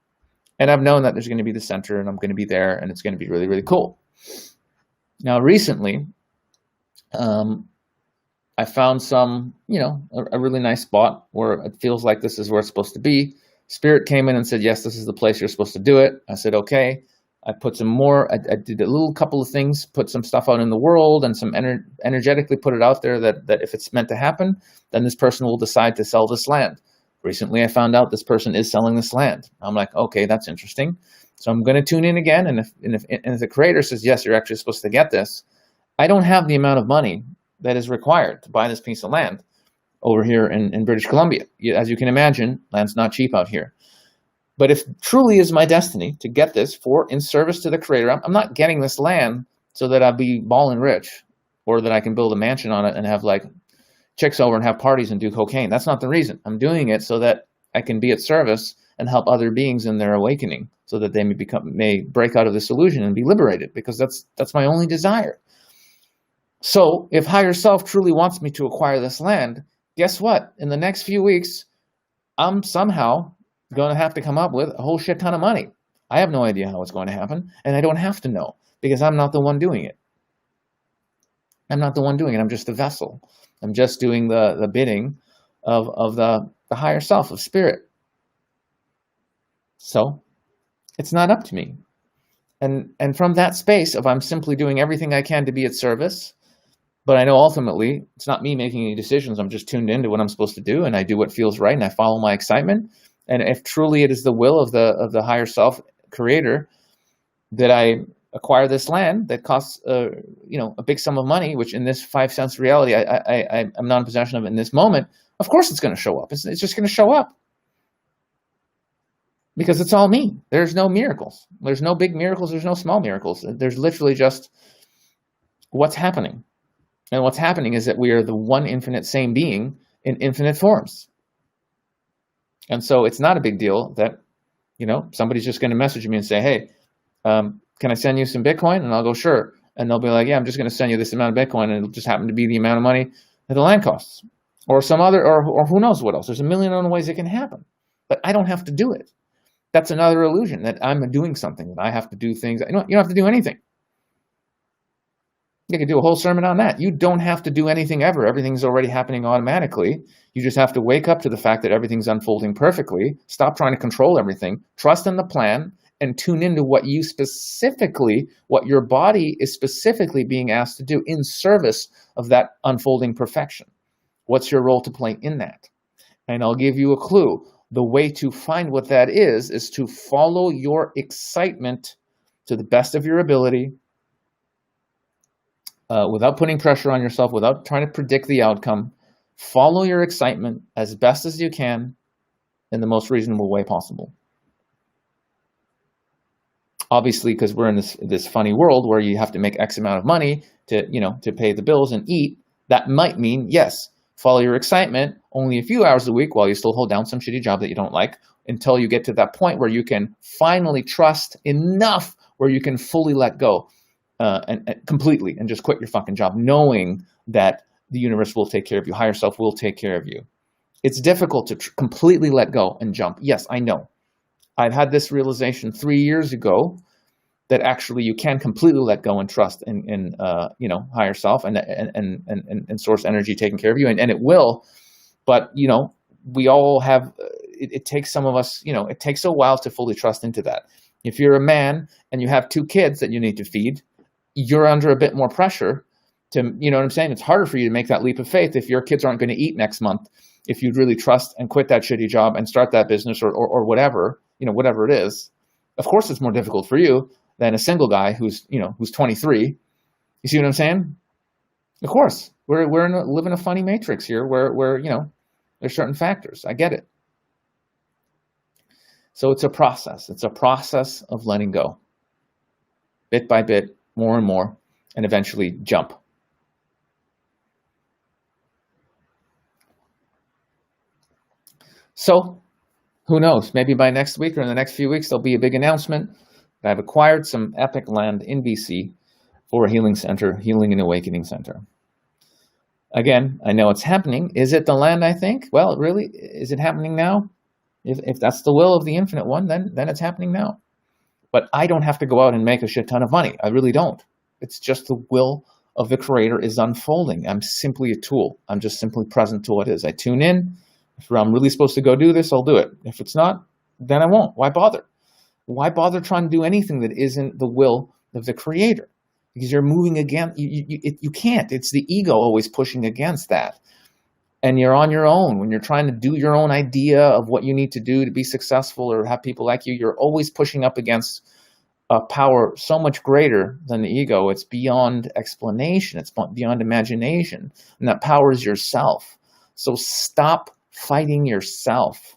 And I've known that there's going to be the center, and I'm going to be there, and it's going to be really, really cool. Now, recently, I found a really nice spot where it feels like this is where it's supposed to be. Spirit came in and said, yes, this is the place you're supposed to do it. I said, okay. I put some more, I did a little couple of things, put some stuff out in the world, and some energetically put it out there that if it's meant to happen, then this person will decide to sell this land. Recently, I found out this person is selling this land. I'm like, okay, that's interesting. So I'm going to tune in again. And if the creator says, yes, you're actually supposed to get this, I don't have the amount of money that is required to buy this piece of land over here in British Columbia. As you can imagine, land's not cheap out here. But if truly is my destiny to get this in service to the creator, I'm not getting this land so that I'll be balling rich, or that I can build a mansion on it and have like chicks over and have parties and do cocaine. That's not the reason. I'm doing it so that I can be at service and help other beings in their awakening, so that they may break out of this illusion and be liberated, because that's my only desire. So if higher self truly wants me to acquire this land, guess what? In the next few weeks, I'm somehow going to have to come up with a whole shit ton of money. I have no idea how it's going to happen, and I don't have to know, because I'm not the one doing it. I'm not the one doing it. I'm just a vessel. I'm just doing the bidding of the higher self, of spirit. So it's not up to me. And from that space of I'm simply doing everything I can to be at service, but I know ultimately it's not me making any decisions. I'm just tuned into what I'm supposed to do, and I do what feels right, and I follow my excitement. And if truly it is the will of the higher self creator that I acquire this land that costs a big sum of money, which in this 5 cents reality I'm not in possession of in this moment, Of course it's going to show up. It's just going to show up because it's all me. There's no miracles. There's no big miracles. There's no small miracles. There's literally just what's happening. And what's happening is that we are the one infinite same being in infinite forms. And so it's not a big deal that, somebody's just going to message me and say, hey, can I send you some Bitcoin? And I'll go, sure. And they'll be like, yeah, I'm just going to send you this amount of Bitcoin. And it'll just happen to be the amount of money that the land costs. Or some other, or who knows what else. There's a million other ways it can happen. But I don't have to do it. That's another illusion, that I'm doing something, that I have to do things. You don't have to do anything. You could do a whole sermon on that. You don't have to do anything ever. Everything's already happening automatically. You just have to wake up to the fact that everything's unfolding perfectly. Stop trying to control everything. Trust in the plan and tune into what your body is specifically being asked to do in service of that unfolding perfection. What's your role to play in that? And I'll give you a clue. The way to find what that is to follow your excitement to the best of your ability, without putting pressure on yourself, without trying to predict the outcome. Follow your excitement as best as you can in the most reasonable way possible. Obviously, because we're in this funny world where you have to make X amount of money to pay the bills and eat, that might mean, yes, follow your excitement only a few hours a week while you still hold down some shitty job that you don't like, until you get to that point where you can finally trust enough where you can fully let go. And completely, and just quit your fucking job, knowing that the universe will take care of you, higher self will take care of you. It's difficult to completely let go and jump. Yes, I know. I've had this realization 3 years ago that actually you can completely let go and trust in higher self and source energy taking care of you, and it will. But we all have. It takes some of us. It takes a while to fully trust into that. If you're a man and you have 2 kids that you need to feed, you're under a bit more pressure to, you know what I'm saying? It's harder for you to make that leap of faith if your kids aren't going to eat next month, if you'd really trust and quit that shitty job and start that business or whatever, whatever it is. Of course, it's more difficult for you than a single guy who's 23. You see what I'm saying? Of course, we're live in a funny matrix here where there's certain factors. I get it. So it's a process. It's a process of letting go, bit by bit, more and more, and eventually jump. So who knows? Maybe by next week or in the next few weeks, there'll be a big announcement that I've acquired some epic land in BC for a healing center, healing and awakening center. Again, I know it's happening. Is it the land I think? Well, really, is it happening now? If that's the will of the infinite one, then it's happening now. But I don't have to go out and make a shit ton of money. I really don't. It's just the will of the creator is unfolding. I'm simply a tool. I'm just simply present to what is. I tune in. If I'm really supposed to go do this, I'll do it. If it's not, then I won't. Why bother? Why bother trying to do anything that isn't the will of the creator? Because you're moving against, you can't. It's the ego always pushing against that. And you're on your own. When you're trying to do your own idea of what you need to do to be successful or have people like you, you're always pushing up against a power so much greater than the ego. It's beyond explanation. It's beyond imagination. And that power is yourself. So stop fighting yourself.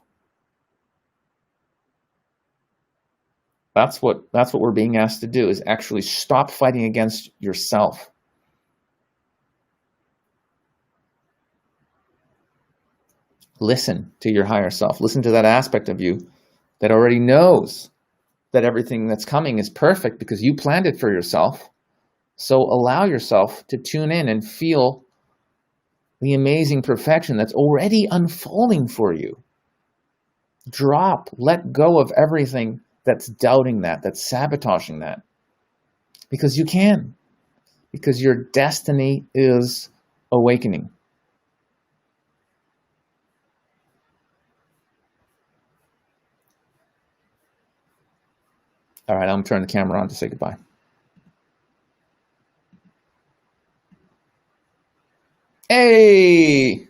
That's what we're being asked to do, is actually stop fighting against yourself. Listen to your higher self. Listen to that aspect of you that already knows that everything that's coming is perfect because you planned it for yourself. So allow yourself to tune in and feel the amazing perfection that's already unfolding for you. Let go of everything that's doubting that, that's sabotaging that. Because you can. Because your destiny is awakening. All right, I'm going to turn the camera on to say goodbye. Hey!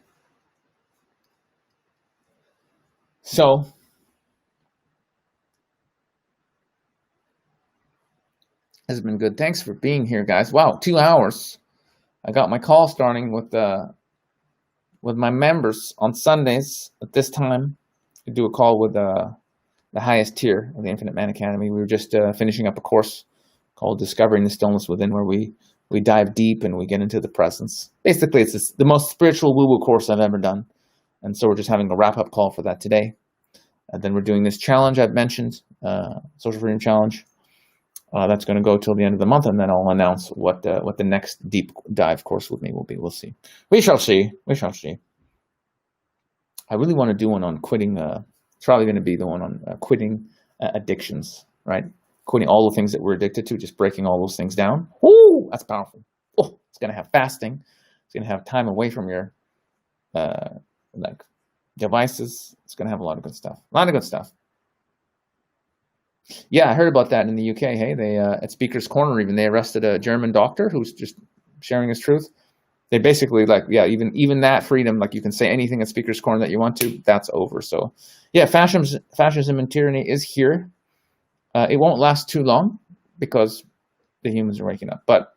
So, this has been good. Thanks for being here, guys. Wow, 2 hours. I got my call starting with with my members on Sundays at this time. I do a call with the highest tier of the Infinite Man Academy. We were just finishing up a course called Discovering the Stillness Within, where we dive deep and we get into the presence. Basically, it's the most spiritual woo-woo course I've ever done. And so we're just having a wrap-up call for that today. And then we're doing this challenge I've mentioned, Social Freedom Challenge. That's going to go till the end of the month, and then I'll announce what the next deep dive course with me will be. We'll see. We shall see. We shall see. I really want to do one on quitting. It's probably going to be the one on quitting addictions, right? Quitting all the things that we're addicted to, just breaking all those things down. Ooh, that's powerful. Oh, it's going to have fasting. It's going to have time away from your like devices. It's going to have a lot of good stuff. A lot of good stuff. Yeah, I heard about that in the UK. Hey, they at Speaker's Corner even they arrested a German doctor who's just sharing his truth. They basically even that freedom, like you can say anything at Speaker's Corner that you want to, that's over. So yeah, fascism and tyranny is here. It won't last too long because the humans are waking up. But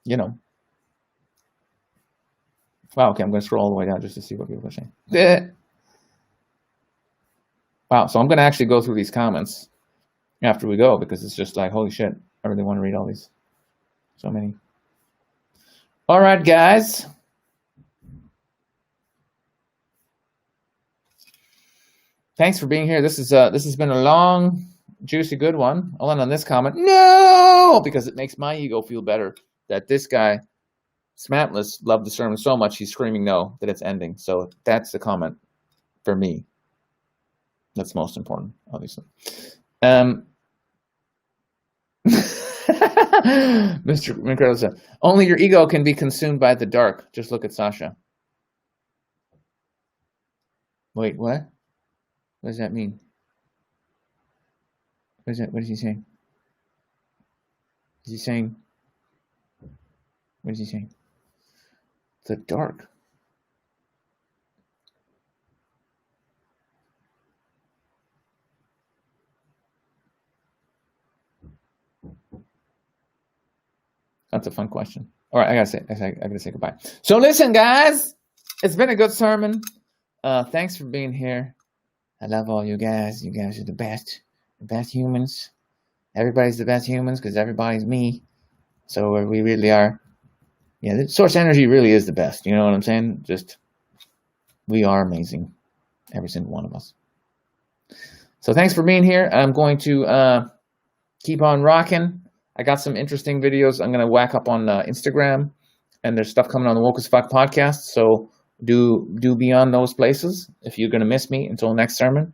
you know, wow. Okay, I'm going to scroll all the way down just to see what people are saying. Wow, so I'm going to actually go through these comments after we go because it's just like, holy shit, I really want to read all these. So many. All right, guys. Thanks for being here. This has been a long, juicy, good one. I'll end on this comment. No! Because it makes my ego feel better that this guy, Smatless, loved the sermon so much he's screaming no, that it's ending. So that's the comment for me. That's most important, obviously. Mr. Incredible said, only your ego can be consumed by the dark. Just look at Sasha. Wait, what? What does that mean? What is he saying? Is he saying? What is he saying? The dark. That's a fun question. All right, I gotta say goodbye. So listen, guys, it's been a good sermon. Thanks for being here. I love all you guys. You guys are the best humans. Everybody's the best humans because everybody's me. So we really are. Yeah, the source energy really is the best. You know what I'm saying? Just we are amazing, every single one of us. So thanks for being here. I'm going to keep on rocking. I got some interesting videos I'm going to whack up on Instagram, and there's stuff coming on the Woke as Fuck podcast, so do be on those places if you're going to miss me until next sermon.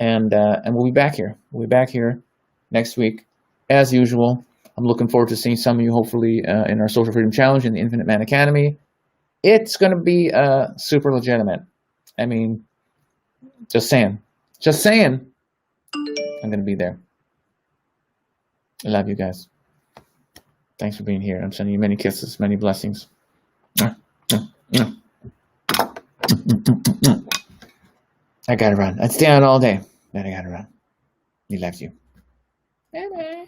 And we'll be back here. We'll be back here next week, as usual. I'm looking forward to seeing some of you, hopefully, in our Social Freedom Challenge in the Infinite Man Academy. It's going to be super legitimate. I mean, just saying. I'm going to be there. I love you guys. Thanks for being here. I'm sending you many kisses, many blessings. I gotta run. I'd stay on all day, but I gotta run. He loves you. Bye-bye.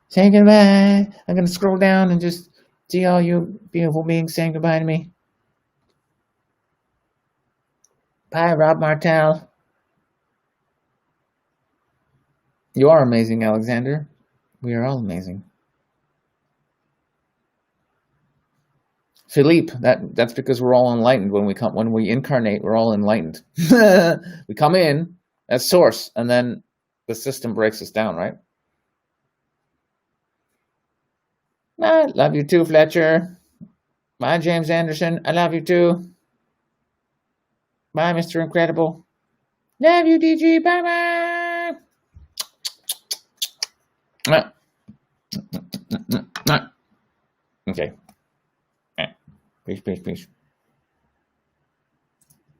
Say goodbye. I'm gonna scroll down and just see all you beautiful beings saying goodbye to me. Bye, Rob Martel. You are amazing, Alexander. We are all amazing. Philippe, that's because we're all enlightened. When we incarnate, we're all enlightened. We come in as source, and then the system breaks us down, right? I love you too, Fletcher. Bye, James Anderson. I love you too. Bye, Mr. Incredible. Love you, DG. Bye-bye. Okay. Peace.